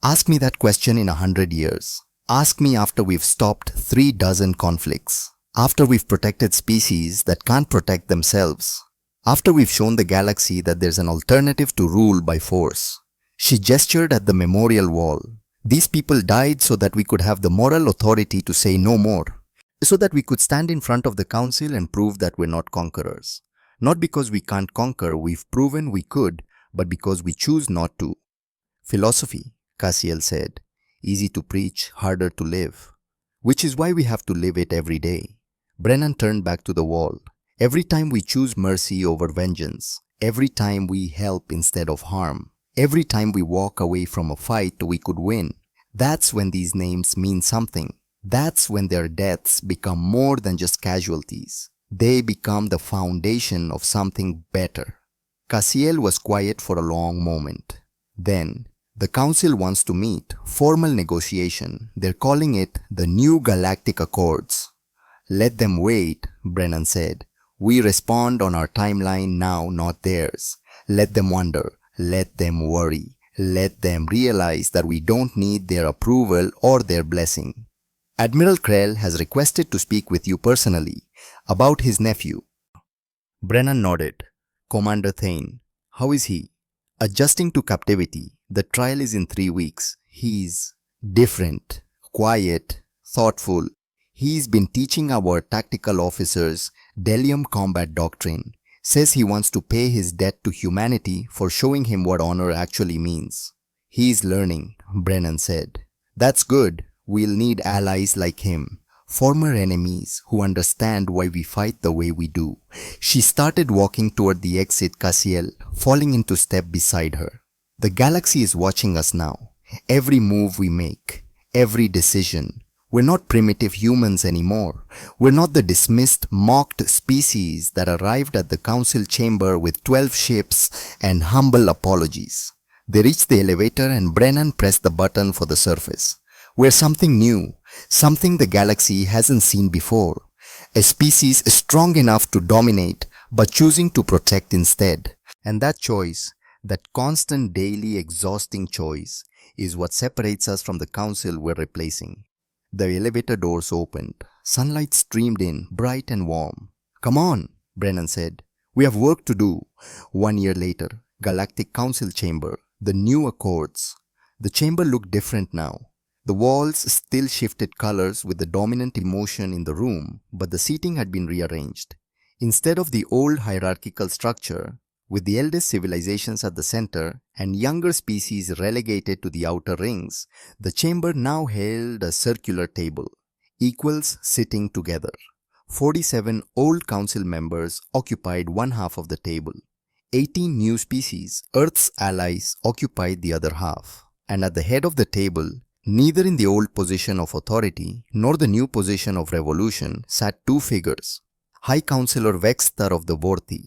Speaker 1: Ask me that question in 100 years. Ask me after we've stopped 36 conflicts. After we've protected species that can't protect themselves. After we've shown the galaxy that there's an alternative to rule by force. She gestured at the memorial wall. These people died so that we could have the moral authority to say no more. So that we could stand in front of the council and prove that we're not conquerors. Not because we can't conquer, we've proven we could, but because we choose not to. Philosophy, Cassiel said. Easy to preach, harder to live. Which is why we have to live it every day. Brennan turned back to the wall. Every time we choose mercy over vengeance. Every time we help instead of harm. Every time we walk away from a fight we could win. That's when these names mean something. That's when their deaths become more than just casualties. They become the foundation of something better. Cassiel was quiet for a long moment. Then, the council wants to meet. Formal negotiation. They're calling it the New Galactic Accords. Let them wait, Brennan said. We respond on our timeline now, not theirs. Let them wonder. Let them worry. Let them realize that we don't need their approval or their blessing. Admiral Krell has requested to speak with you personally about his nephew. Brennan nodded. Commander Thane, how is he? Adjusting to captivity. The trial is in 3 weeks. He's different, quiet, thoughtful. He's been teaching our tactical officers Delium combat doctrine. Says he wants to pay his debt to humanity for showing him what honor actually means. He's learning, Brennan said. That's good. We'll need allies like him. Former enemies who understand why we fight the way we do. She started walking toward the exit, Cassiel, falling into step beside her. The galaxy is watching us now. Every move we make. Every decision. We're not primitive humans anymore. We're not the dismissed, mocked species that arrived at the council chamber with 12 ships and humble apologies. They reached the elevator and Brennan pressed the button for the surface. We're something new, something the galaxy hasn't seen before. A species strong enough to dominate, but choosing to protect instead. And that choice, that constant daily exhausting choice, is what separates us from the council we're replacing. The elevator doors opened. Sunlight streamed in, bright and warm. Come on, Brennan said. We have work to do. 1 year later, Galactic Council Chamber, the new Accords. The chamber looked different now. The walls still shifted colors with the dominant emotion in the room, but the seating had been rearranged. Instead of the old hierarchical structure, with the eldest civilizations at the center and younger species relegated to the outer rings, the chamber now held a circular table, equals sitting together. 47 old council members occupied one half of the table. 18 new species, Earth's allies, occupied the other half. And at the head of the table, neither in the old position of authority nor the new position of revolution, sat two figures, High Counselor Vexthar of the Vorthi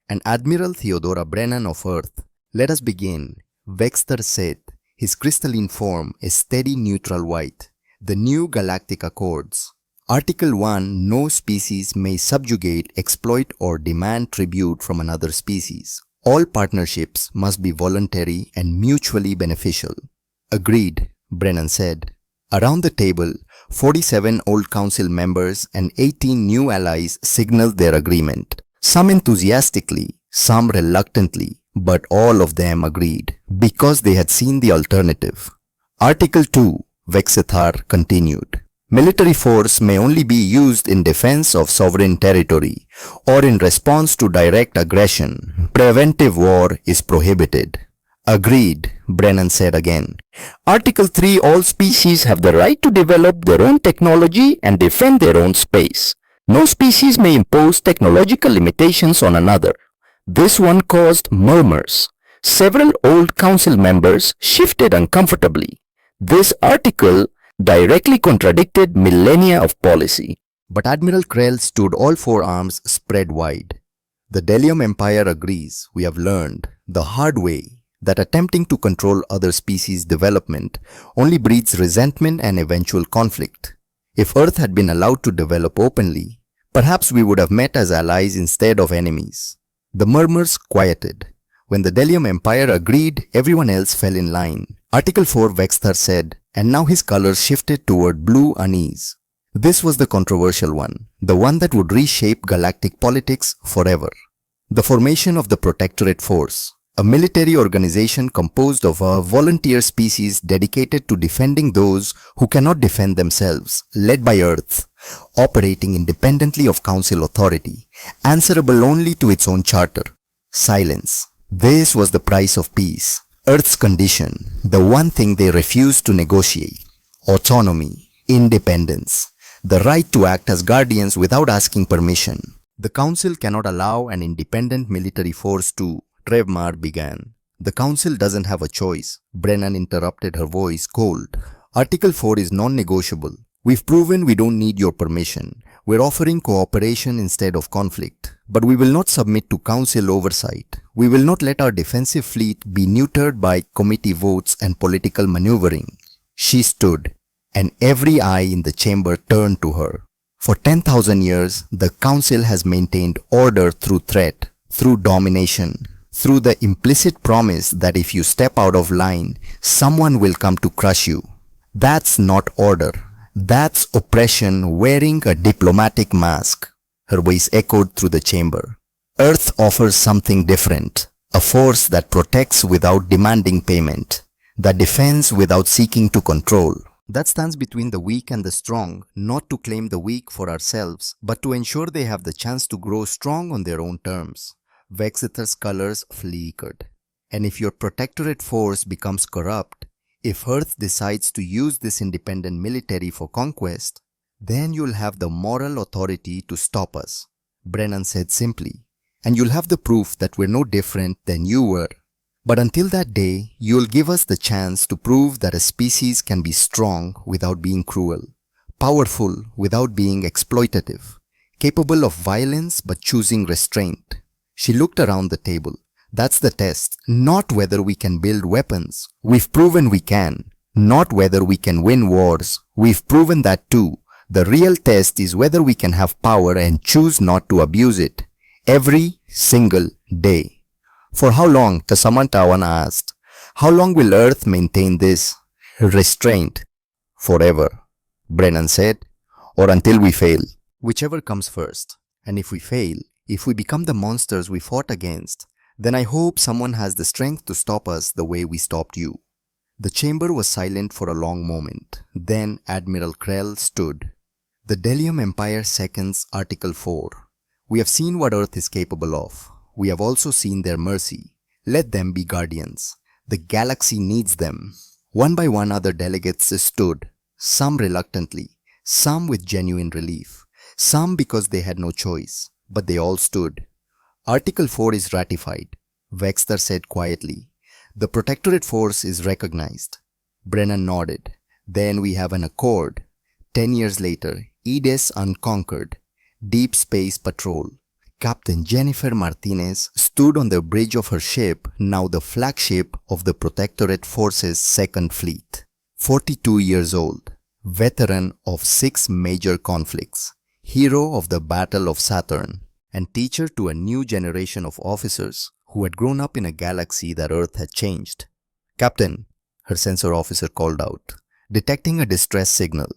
Speaker 1: and Admiral Theodora Brennan of Earth. Let us begin, Vexthar said, his crystalline form a steady neutral white. The New Galactic Accords. Article 1. No species may subjugate, exploit or demand tribute from another species. All partnerships must be voluntary and mutually beneficial. Agreed, Brennan said. Around the table, 47 old council members and 18 new allies signaled their agreement. Some enthusiastically, some reluctantly, but all of them agreed, because they had seen the alternative. Article 2, Vexithar continued. Military force may only be used in defense of sovereign territory or in response to direct aggression. Preventive war is prohibited. Agreed, Brennan said again. Article 3. All species have the right to develop their own technology and defend their own space. No species may impose technological limitations on another. This one caused murmurs. Several old council members shifted uncomfortably. This article directly contradicted millennia of policy. But Admiral Krell stood all four arms spread wide. The Delium Empire agrees, we have learned, the hard way, that attempting to control other species' development only breeds resentment and eventual conflict. If Earth had been allowed to develop openly, perhaps we would have met as allies instead of enemies. The murmurs quieted. When the Delium Empire agreed, everyone else fell in line. Article 4, Vexthar said, and now his colors shifted toward blue unease. This was the controversial one, the one that would reshape galactic politics forever. The formation of the Protectorate Force, a military organization composed of a volunteer species dedicated to defending those who cannot defend themselves, led by Earth, operating independently of Council authority, answerable only to its own charter. Silence. This was the price of peace. Earth's condition, the one thing they refused to negotiate. Autonomy, independence, the right to act as guardians without asking permission. The Council cannot allow an independent military force to, Trevmar began. The Council doesn't have a choice, Brennan interrupted, her voice cold. Article 4 is non-negotiable. We've proven we don't need your permission. We're offering cooperation instead of conflict. But we will not submit to Council oversight. We will not let our defensive fleet be neutered by committee votes and political maneuvering. She stood, and every eye in the chamber turned to her. For 10,000 years, the Council has maintained order through threat, through domination, through the implicit promise that if you step out of line, someone will come to crush you. That's not order. That's oppression wearing a diplomatic mask. Her voice echoed through the chamber. Earth offers something different, a force that protects without demanding payment, that defends without seeking to control. That stands between the weak and the strong, not to claim the weak for ourselves, but to ensure they have the chance to grow strong on their own terms. Vexeter's colors flickered. And if your protectorate force becomes corrupt, if Earth decides to use this independent military for conquest, then you'll have the moral authority to stop us, Brennan said simply. And you'll have the proof that we're no different than you were. But until that day, you'll give us the chance to prove that a species can be strong without being cruel, powerful without being exploitative, capable of violence but choosing restraint. She looked around the table. That's the test, not whether we can build weapons. We've proven we can. Not whether we can win wars. We've proven that too. The real test is whether we can have power and choose not to abuse it. Every single day. For how long, Tasamantawan asked. How long will Earth maintain this restraint? Forever, Brennan said. Or until we fail. Whichever comes first. And if we fail, if we become the monsters we fought against, then I hope someone has the strength to stop us the way we stopped you. The chamber was silent for a long moment. Then Admiral Krell stood. The Delium Empire seconds Article 4. We have seen what Earth is capable of. We have also seen their mercy. Let them be guardians. The galaxy needs them. One by one other delegates stood, some reluctantly, some with genuine relief, some because they had no choice, but they all stood. Article 4 is ratified, Wexter said quietly. The Protectorate Force is recognized. Brennan nodded. Then we have an accord. 10 years later, Edes Unconquered, Deep Space Patrol. Captain Jennifer Martinez stood on the bridge of her ship, now the flagship of the Protectorate Force's Second Fleet. 42 years old, veteran of 6 major conflicts, hero of the Battle of Saturn, and teacher to a new generation of officers who had grown up in a galaxy that Earth had changed. Captain, her sensor officer called out, detecting a distress signal.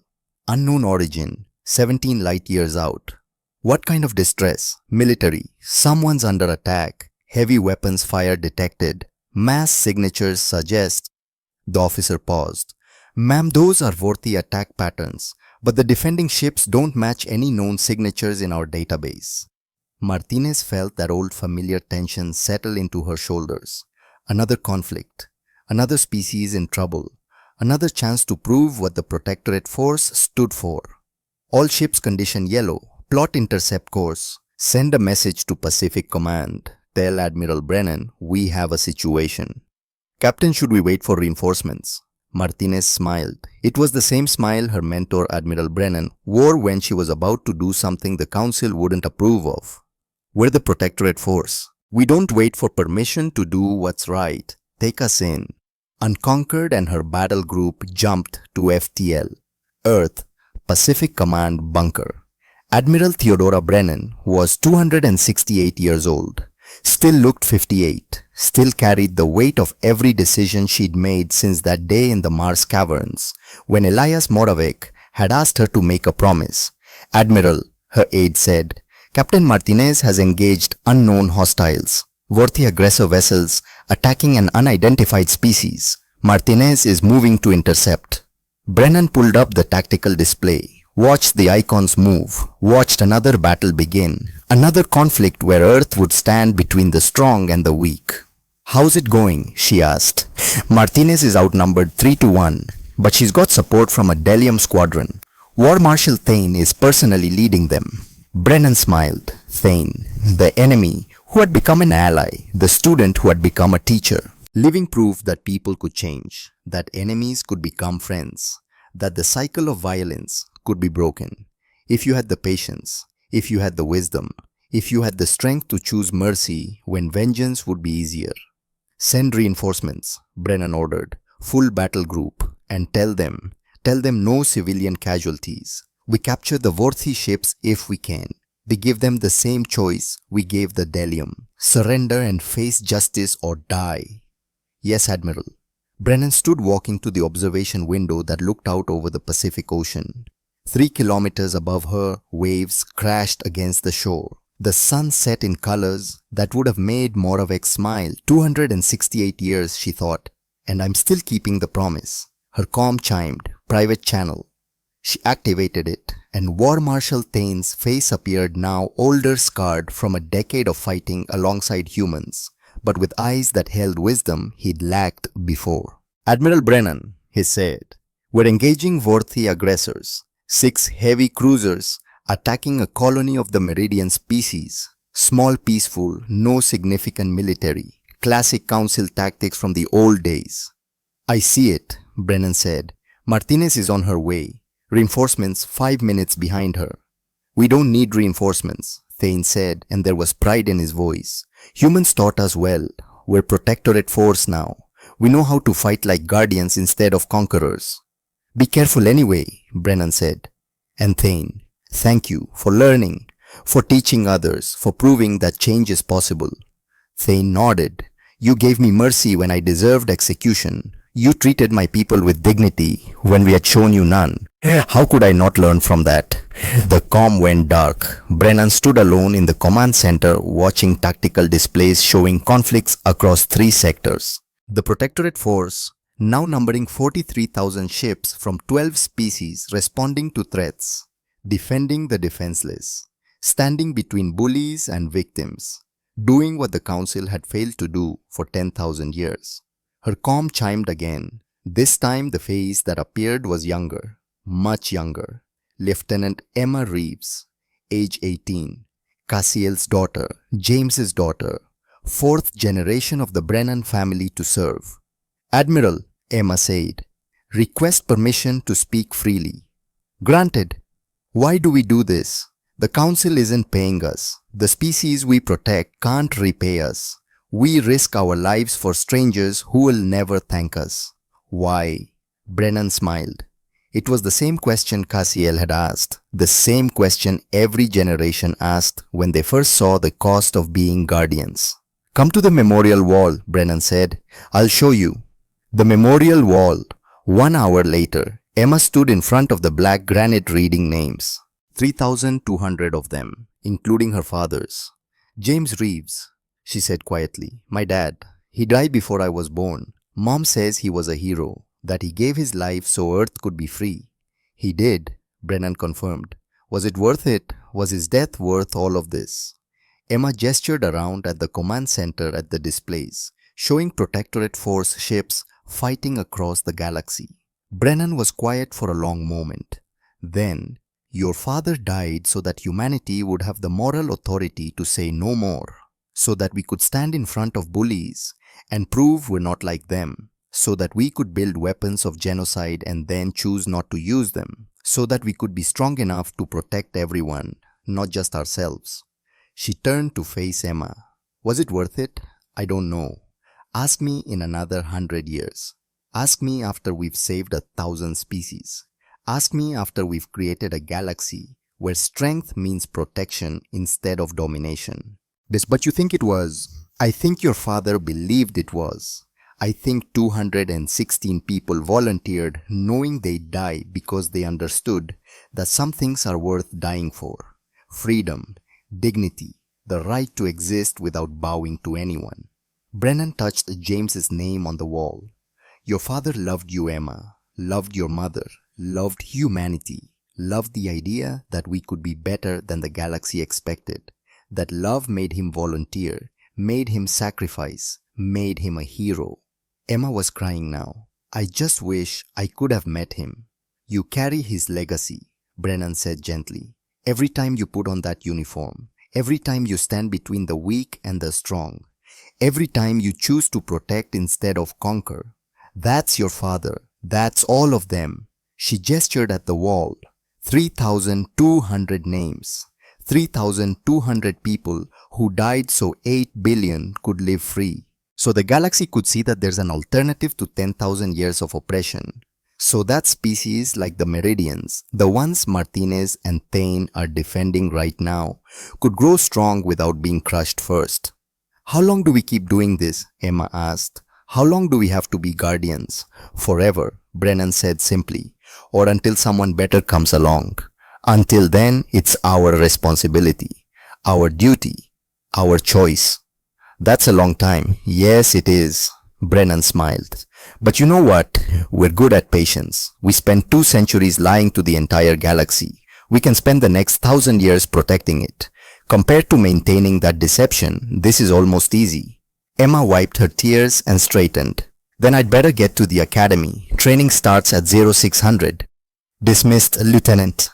Speaker 1: Unknown origin, 17 light years out. What kind of distress? Military. Someone's under attack. Heavy weapons fire detected. Mass signatures suggest. The officer paused. Ma'am, those are worthy attack patterns, but the defending ships don't match any known signatures in our database. Martinez felt that old familiar tension settle into her shoulders. Another conflict. Another species in trouble. Another chance to prove what the Protectorate Force stood for. All ships condition yellow. Plot intercept course. Send a message to Pacific Command. Tell Admiral Brennan we have a situation. Captain, should we wait for reinforcements? Martinez smiled. It was the same smile her mentor Admiral Brennan wore when she was about to do something the Council wouldn't approve of. We're the Protectorate Force. We don't wait for permission to do what's right. Take us in. Unconquered and her battle group jumped to FTL, Earth, Pacific Command bunker. Admiral Theodora Brennan was 268 years old, still looked 58, still carried the weight of every decision she'd made since that day in the Mars caverns, when Elias Moravec had asked her to make a promise. "Admiral," her aide said, "Captain Martinez has engaged unknown hostiles, worthy aggressor vessels attacking an unidentified species. Martinez is moving to intercept." Brennan pulled up the tactical display, watched the icons move, watched another battle begin, another conflict where Earth would stand between the strong and the weak. "How's it going?" she asked. "Martinez is outnumbered 3-1, but she's got support from a Delium squadron. War Marshal Thane is personally leading them." Brennan smiled. Thane, the enemy who had become an ally, the student who had become a teacher. Living proof that people could change, that enemies could become friends, that the cycle of violence could be broken. If you had the patience, if you had the wisdom, if you had the strength to choose mercy when vengeance would be easier. "Send reinforcements," Brennan ordered. "Full battle group. And tell them no civilian casualties. We capture the worthy ships if we can. We give them the same choice we gave the Delium. Surrender and face justice or die." "Yes, Admiral." Brennan stood walking to the observation window that looked out over the Pacific Ocean. 3 kilometers above her, waves crashed against the shore. The sun set in colors that would have made Moravec smile. 268 years, she thought, and I'm still keeping the promise. Her comm chimed, "Private channel." She activated it, and War Marshal Thane's face appeared now older, scarred from a decade of fighting alongside humans, but with eyes that held wisdom he'd lacked before. "Admiral Brennan," he said, "we're engaging worthy aggressors. 6 heavy cruisers attacking a colony of the Meridian species. Small, peaceful, no significant military. Classic council tactics from the old days." "I see it," Brennan said. "Martinez is on her way. Reinforcements 5 minutes behind her." "We don't need reinforcements," Thane said, and there was pride in his voice. "Humans taught us well. We're Protectorate force now. We know how to fight like guardians instead of conquerors." "Be careful anyway," Brennan said. And Thane, "Thank you for learning, for teaching others, for proving that change is possible." Thane nodded. "You gave me mercy when I deserved execution. You treated my people with dignity when we had shown you none. How could I not learn from that?" The comm went dark. Brennan stood alone in the command center watching tactical displays showing conflicts across 3 sectors. The Protectorate force, now numbering 43,000 ships from 12 species responding to threats, defending the defenseless, standing between bullies and victims, doing what the Council had failed to do for 10,000 years. Her comm chimed again. This time the face that appeared was younger, much younger. Lieutenant Emma Reeves, age 18, Cassiel's daughter, James's daughter, 4th generation of the Brennan family to serve. "Admiral," Emma said, "request permission to speak freely." "Granted." "Why do we do this? The Council isn't paying us. The species we protect can't repay us. We risk our lives for strangers who will never thank us." "Why?" Brennan smiled. It was the same question Cassiel had asked, the same question every generation asked when they first saw the cost of being guardians. "Come to the memorial wall," Brennan said. "I'll show you." The memorial wall. 1 hour later, Emma stood in front of the black granite reading names. 3,200 of them, including her father's. "James Reeves," she said quietly. "My dad. He died before I was born. Mom says he was a hero, that he gave his life so Earth could be free." "He did," Brennan confirmed. "Was it worth it? Was his death worth all of this?" Emma gestured around at the command center at the displays, showing Protectorate force ships fighting across the galaxy. Brennan was quiet for a long moment. Then, "Your father died so that humanity would have the moral authority to say no more, so that we could stand in front of bullies and prove we're not like them, so that we could build weapons of genocide and then choose not to use them, so that we could be strong enough to protect everyone, not just ourselves." She turned to face Emma. "Was it worth it? I don't know. Ask me in another 100 years. Ask me after we've saved 1,000 species. Ask me after we've created a galaxy where strength means protection instead of domination." "But you think it was?" "I think your father believed it was. I think 216 people volunteered knowing they'd die because they understood that some things are worth dying for. Freedom, dignity, the right to exist without bowing to anyone. Brennan touched James's name on the wall. Your father loved you, Emma, loved your mother, loved humanity, loved the idea that we could be better than the galaxy expected. That love made him volunteer, made him sacrifice, made him a hero. Emma was crying now. I just wish I could have met him. You carry his legacy, Brennan said gently. Every time you put on that uniform, every time you stand between the weak and the strong, every time you choose to protect instead of conquer. That's your father. That's all of them. She gestured at the wall. 3,200 names. 3,200 people who died so 8 billion could live free. So the galaxy could see that there's an alternative to 10,000 years of oppression. So that species like the Meridians, the ones Martinez and Thane are defending right now, could grow strong without being crushed first. How long do we keep doing this? Emma asked. How long do we have to be guardians? Forever, Brennan said simply. Or until someone better comes along. Until then, it's our responsibility, our duty, our choice. That's a long time. Yes, it is. Brennan smiled. But you know what? We're good at patience. We spent 2 centuries lying to the entire galaxy. We can spend the next 1,000 years protecting it. Compared to maintaining that deception, this is almost easy. Emma wiped her tears and straightened. Then I'd better get to the academy. Training starts at 0600. Dismissed, Lieutenant.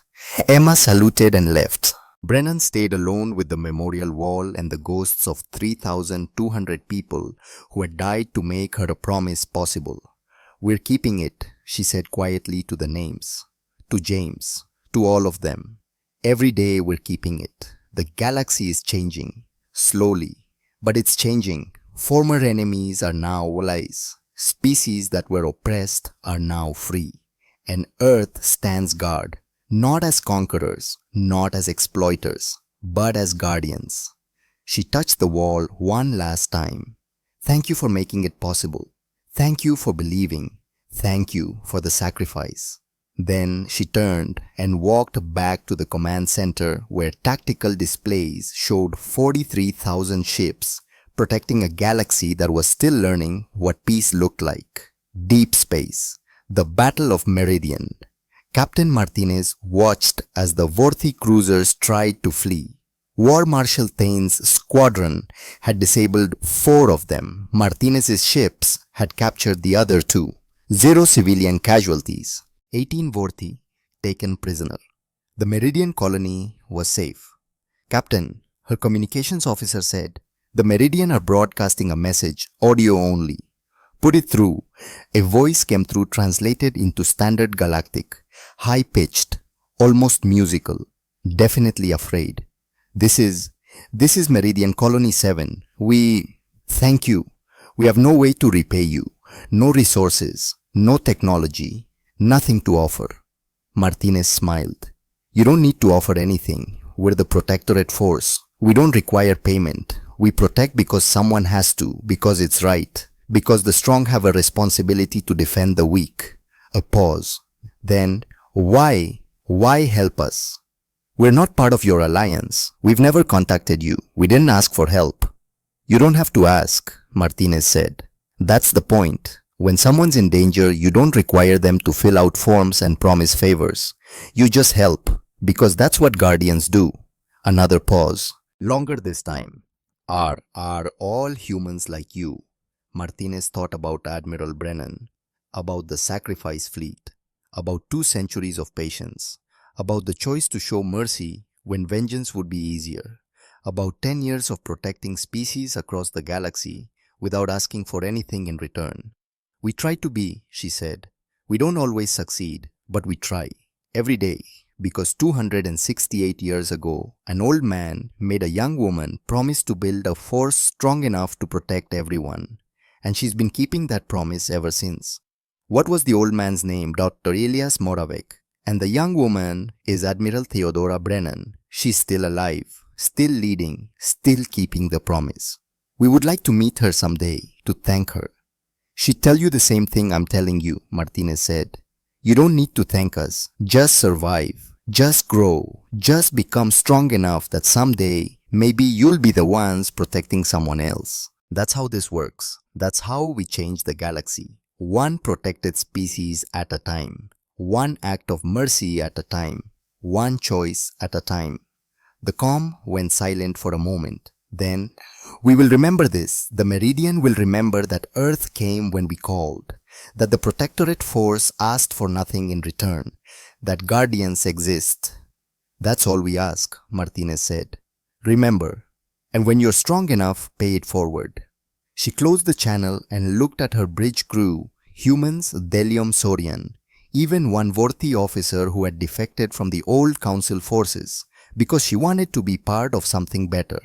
Speaker 1: Emma saluted and left. Brennan stayed alone with the memorial wall and the ghosts of 3,200 people who had died to make her a promise possible. We're keeping it, she said quietly to the names. To James. To all of them. Every day we're keeping it. The galaxy is changing. Slowly. But it's changing. Former enemies are now allies. Species that were oppressed are now free. And Earth stands guard. Not as conquerors, not as exploiters, but as guardians. She touched the wall one last time. Thank you for making it possible. Thank you for believing. Thank you for the sacrifice. Then she turned and walked back to the command center where tactical displays showed 43,000 ships protecting a galaxy that was still learning what peace looked like. Deep space. The Battle of Meridian. Captain Martinez watched as the worthy cruisers tried to flee. War Marshal Thane's squadron had disabled 4 of them. Martinez's ships had captured the other 2. 0 civilian casualties. 18 worthy taken prisoner. The Meridian colony was safe. Captain, her communications officer said, the Meridian are broadcasting a message, audio only. Put it through. A voice came through translated into standard Galactic. High-pitched, almost musical, definitely afraid. This is Meridian Colony 7. Thank you. We have no way to repay you. No resources, no technology, nothing to offer. Martinez smiled. You don't need to offer anything. We're the Protectorate Force. We don't require payment. We protect because someone has to, because it's right, because the strong have a responsibility to defend the weak. A pause. Then, why help us? We're not part of your alliance. We've never contacted you. We didn't ask for help. You don't have to ask, Martinez said. That's the point. When someone's in danger, you don't require them to fill out forms and promise favors. You just help, because that's what guardians do. Another pause. Longer this time. Are all humans like you? Martinez thought about Admiral Brennan, about the sacrifice fleet, about 2 centuries of patience, about the choice to show mercy when vengeance would be easier, about 10 years of protecting species across the galaxy without asking for anything in return. We try to be, she said. We don't always succeed, but we try, every day, because 268 years ago, an old man made a young woman promise to build a force strong enough to protect everyone, and she's been keeping that promise ever since. What was the old man's name? Dr. Elias Moravec. And the young woman is Admiral Theodora Brennan. She's still alive, still leading, still keeping the promise. We would like to meet her someday to thank her. She'd tell you the same thing I'm telling you, Martinez said. You don't need to thank us. Just survive. Just grow. Just become strong enough that someday, maybe you'll be the ones protecting someone else. That's how this works. That's how we change the galaxy. One protected species at a time. One act of mercy at a time. One choice at a time. The calm went silent for a moment. Then, we will remember this. The Meridian will remember that Earth came when we called. That the Protectorate Force asked for nothing in return. That guardians exist. That's all we ask, Martinez said. Remember. And when you're strong enough, pay it forward. She closed the channel and looked at her bridge crew, humans, Delium Saurian, even one worthy officer who had defected from the old Council forces because she wanted to be part of something better.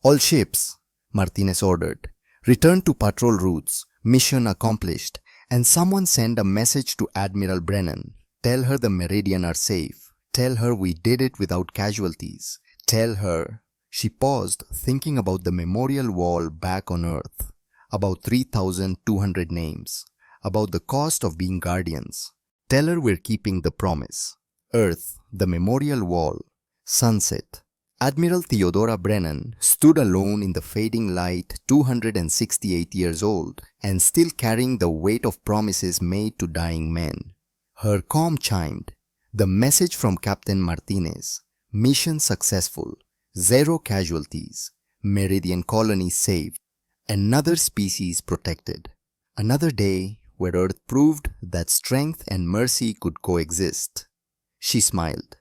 Speaker 1: All ships, Martinez ordered, return to patrol routes, mission accomplished, and someone send a message to Admiral Brennan. Tell her the Meridian are safe. Tell her we did it without casualties. Tell her. She paused, thinking about the memorial wall back on Earth, about 3,200 names, about the cost of being guardians. Tell her we're keeping the promise. Earth, the memorial wall, sunset. Admiral Theodora Brennan stood alone in the fading light, 268 years old, and still carrying the weight of promises made to dying men. Her calm chimed. The message from Captain Martinez. Mission successful. 0 casualties. Meridian colony saved. Another species protected. Another day where Earth proved that strength and mercy could coexist. She smiled.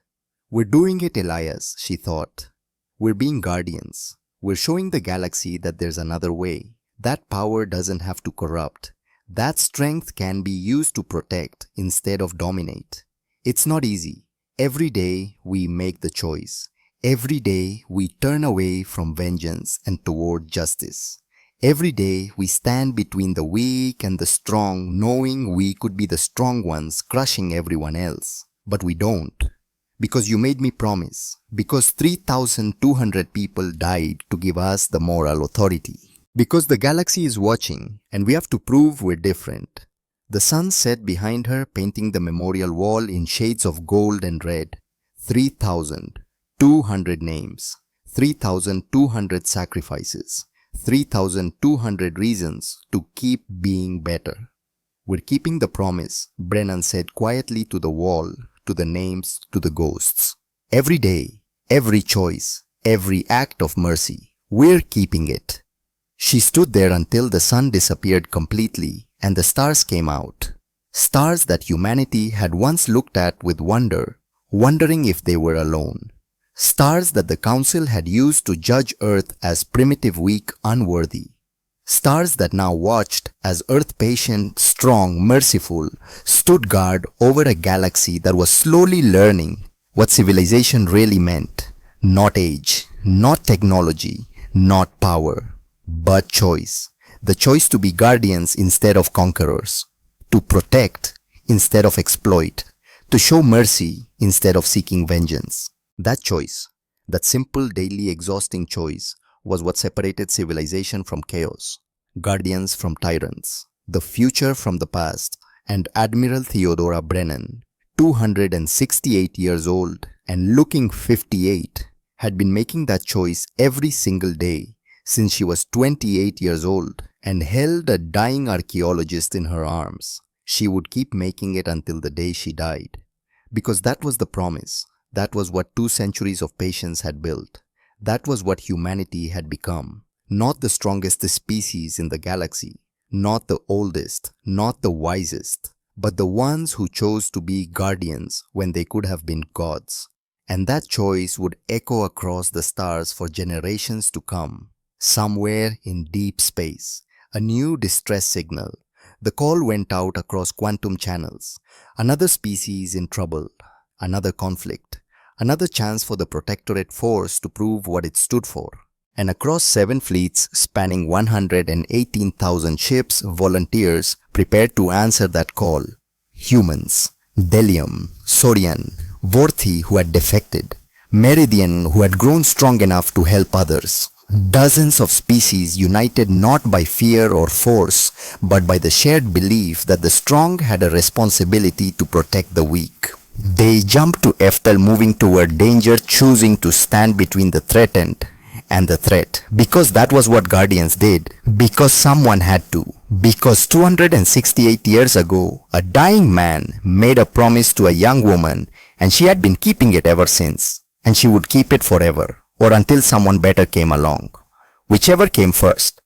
Speaker 1: We're doing it, Elias, she thought. We're being guardians. We're showing the galaxy that there's another way. That power doesn't have to corrupt. That strength can be used to protect instead of dominate. It's not easy. Every day we make the choice. Every day we turn away from vengeance and toward justice. Every day we stand between the weak and the strong, knowing we could be the strong ones crushing everyone else. But we don't. Because you made me promise. Because 3,200 people died to give us the moral authority. Because the galaxy is watching and we have to prove we're different. The sun set behind her, painting the memorial wall in shades of gold and red. 3,200 names. 3,200 sacrifices. 3,200 reasons to keep being better. We're keeping the promise, Brennan said quietly to the wall, to the names, to the ghosts. Every day, every choice, every act of mercy, we're keeping it. She stood there until the sun disappeared completely and the stars came out. Stars that humanity had once looked at with wonder, wondering if they were alone. Stars that the Council had used to judge Earth as primitive, weak, unworthy. Stars that now watched as Earth, patient, strong, merciful, stood guard over a galaxy that was slowly learning what civilization really meant. Not age, not technology, not power, but choice. The choice to be guardians instead of conquerors. To protect instead of exploit. To show mercy instead of seeking vengeance. That choice, that simple, daily, exhausting choice, was what separated civilization from chaos, guardians from tyrants, the future from the past, and Admiral Theodora Brennan, 268 years old and looking 58, had been making that choice every single day since she was 28 years old and held a dying archaeologist in her arms. She would keep making it until the day she died. Because that was the promise. That was what 2 centuries of patience had built. That was what humanity had become. Not the strongest species in the galaxy, not the oldest, not the wisest, but the ones who chose to be guardians when they could have been gods. And that choice would echo across the stars for generations to come. Somewhere in deep space, a new distress signal. The call went out across quantum channels. Another species in trouble. Another conflict. Another chance for the Protectorate Force to prove what it stood for. And across 7 fleets spanning 118,000 ships, volunteers prepared to answer that call. Humans, Delium, Saurian, Vorthi who had defected, Meridian who had grown strong enough to help others, Dozens of species united not by fear or force, but by the shared belief that the strong had a responsibility to protect the weak. They jumped to Ethel, moving toward danger, choosing to stand between the threatened and the threat. Because that was what guardians did. Because someone had to. Because 268 years ago, a dying man made a promise to a young woman, and she had been keeping it ever since. And she would keep it forever, or until someone better came along. Whichever came first.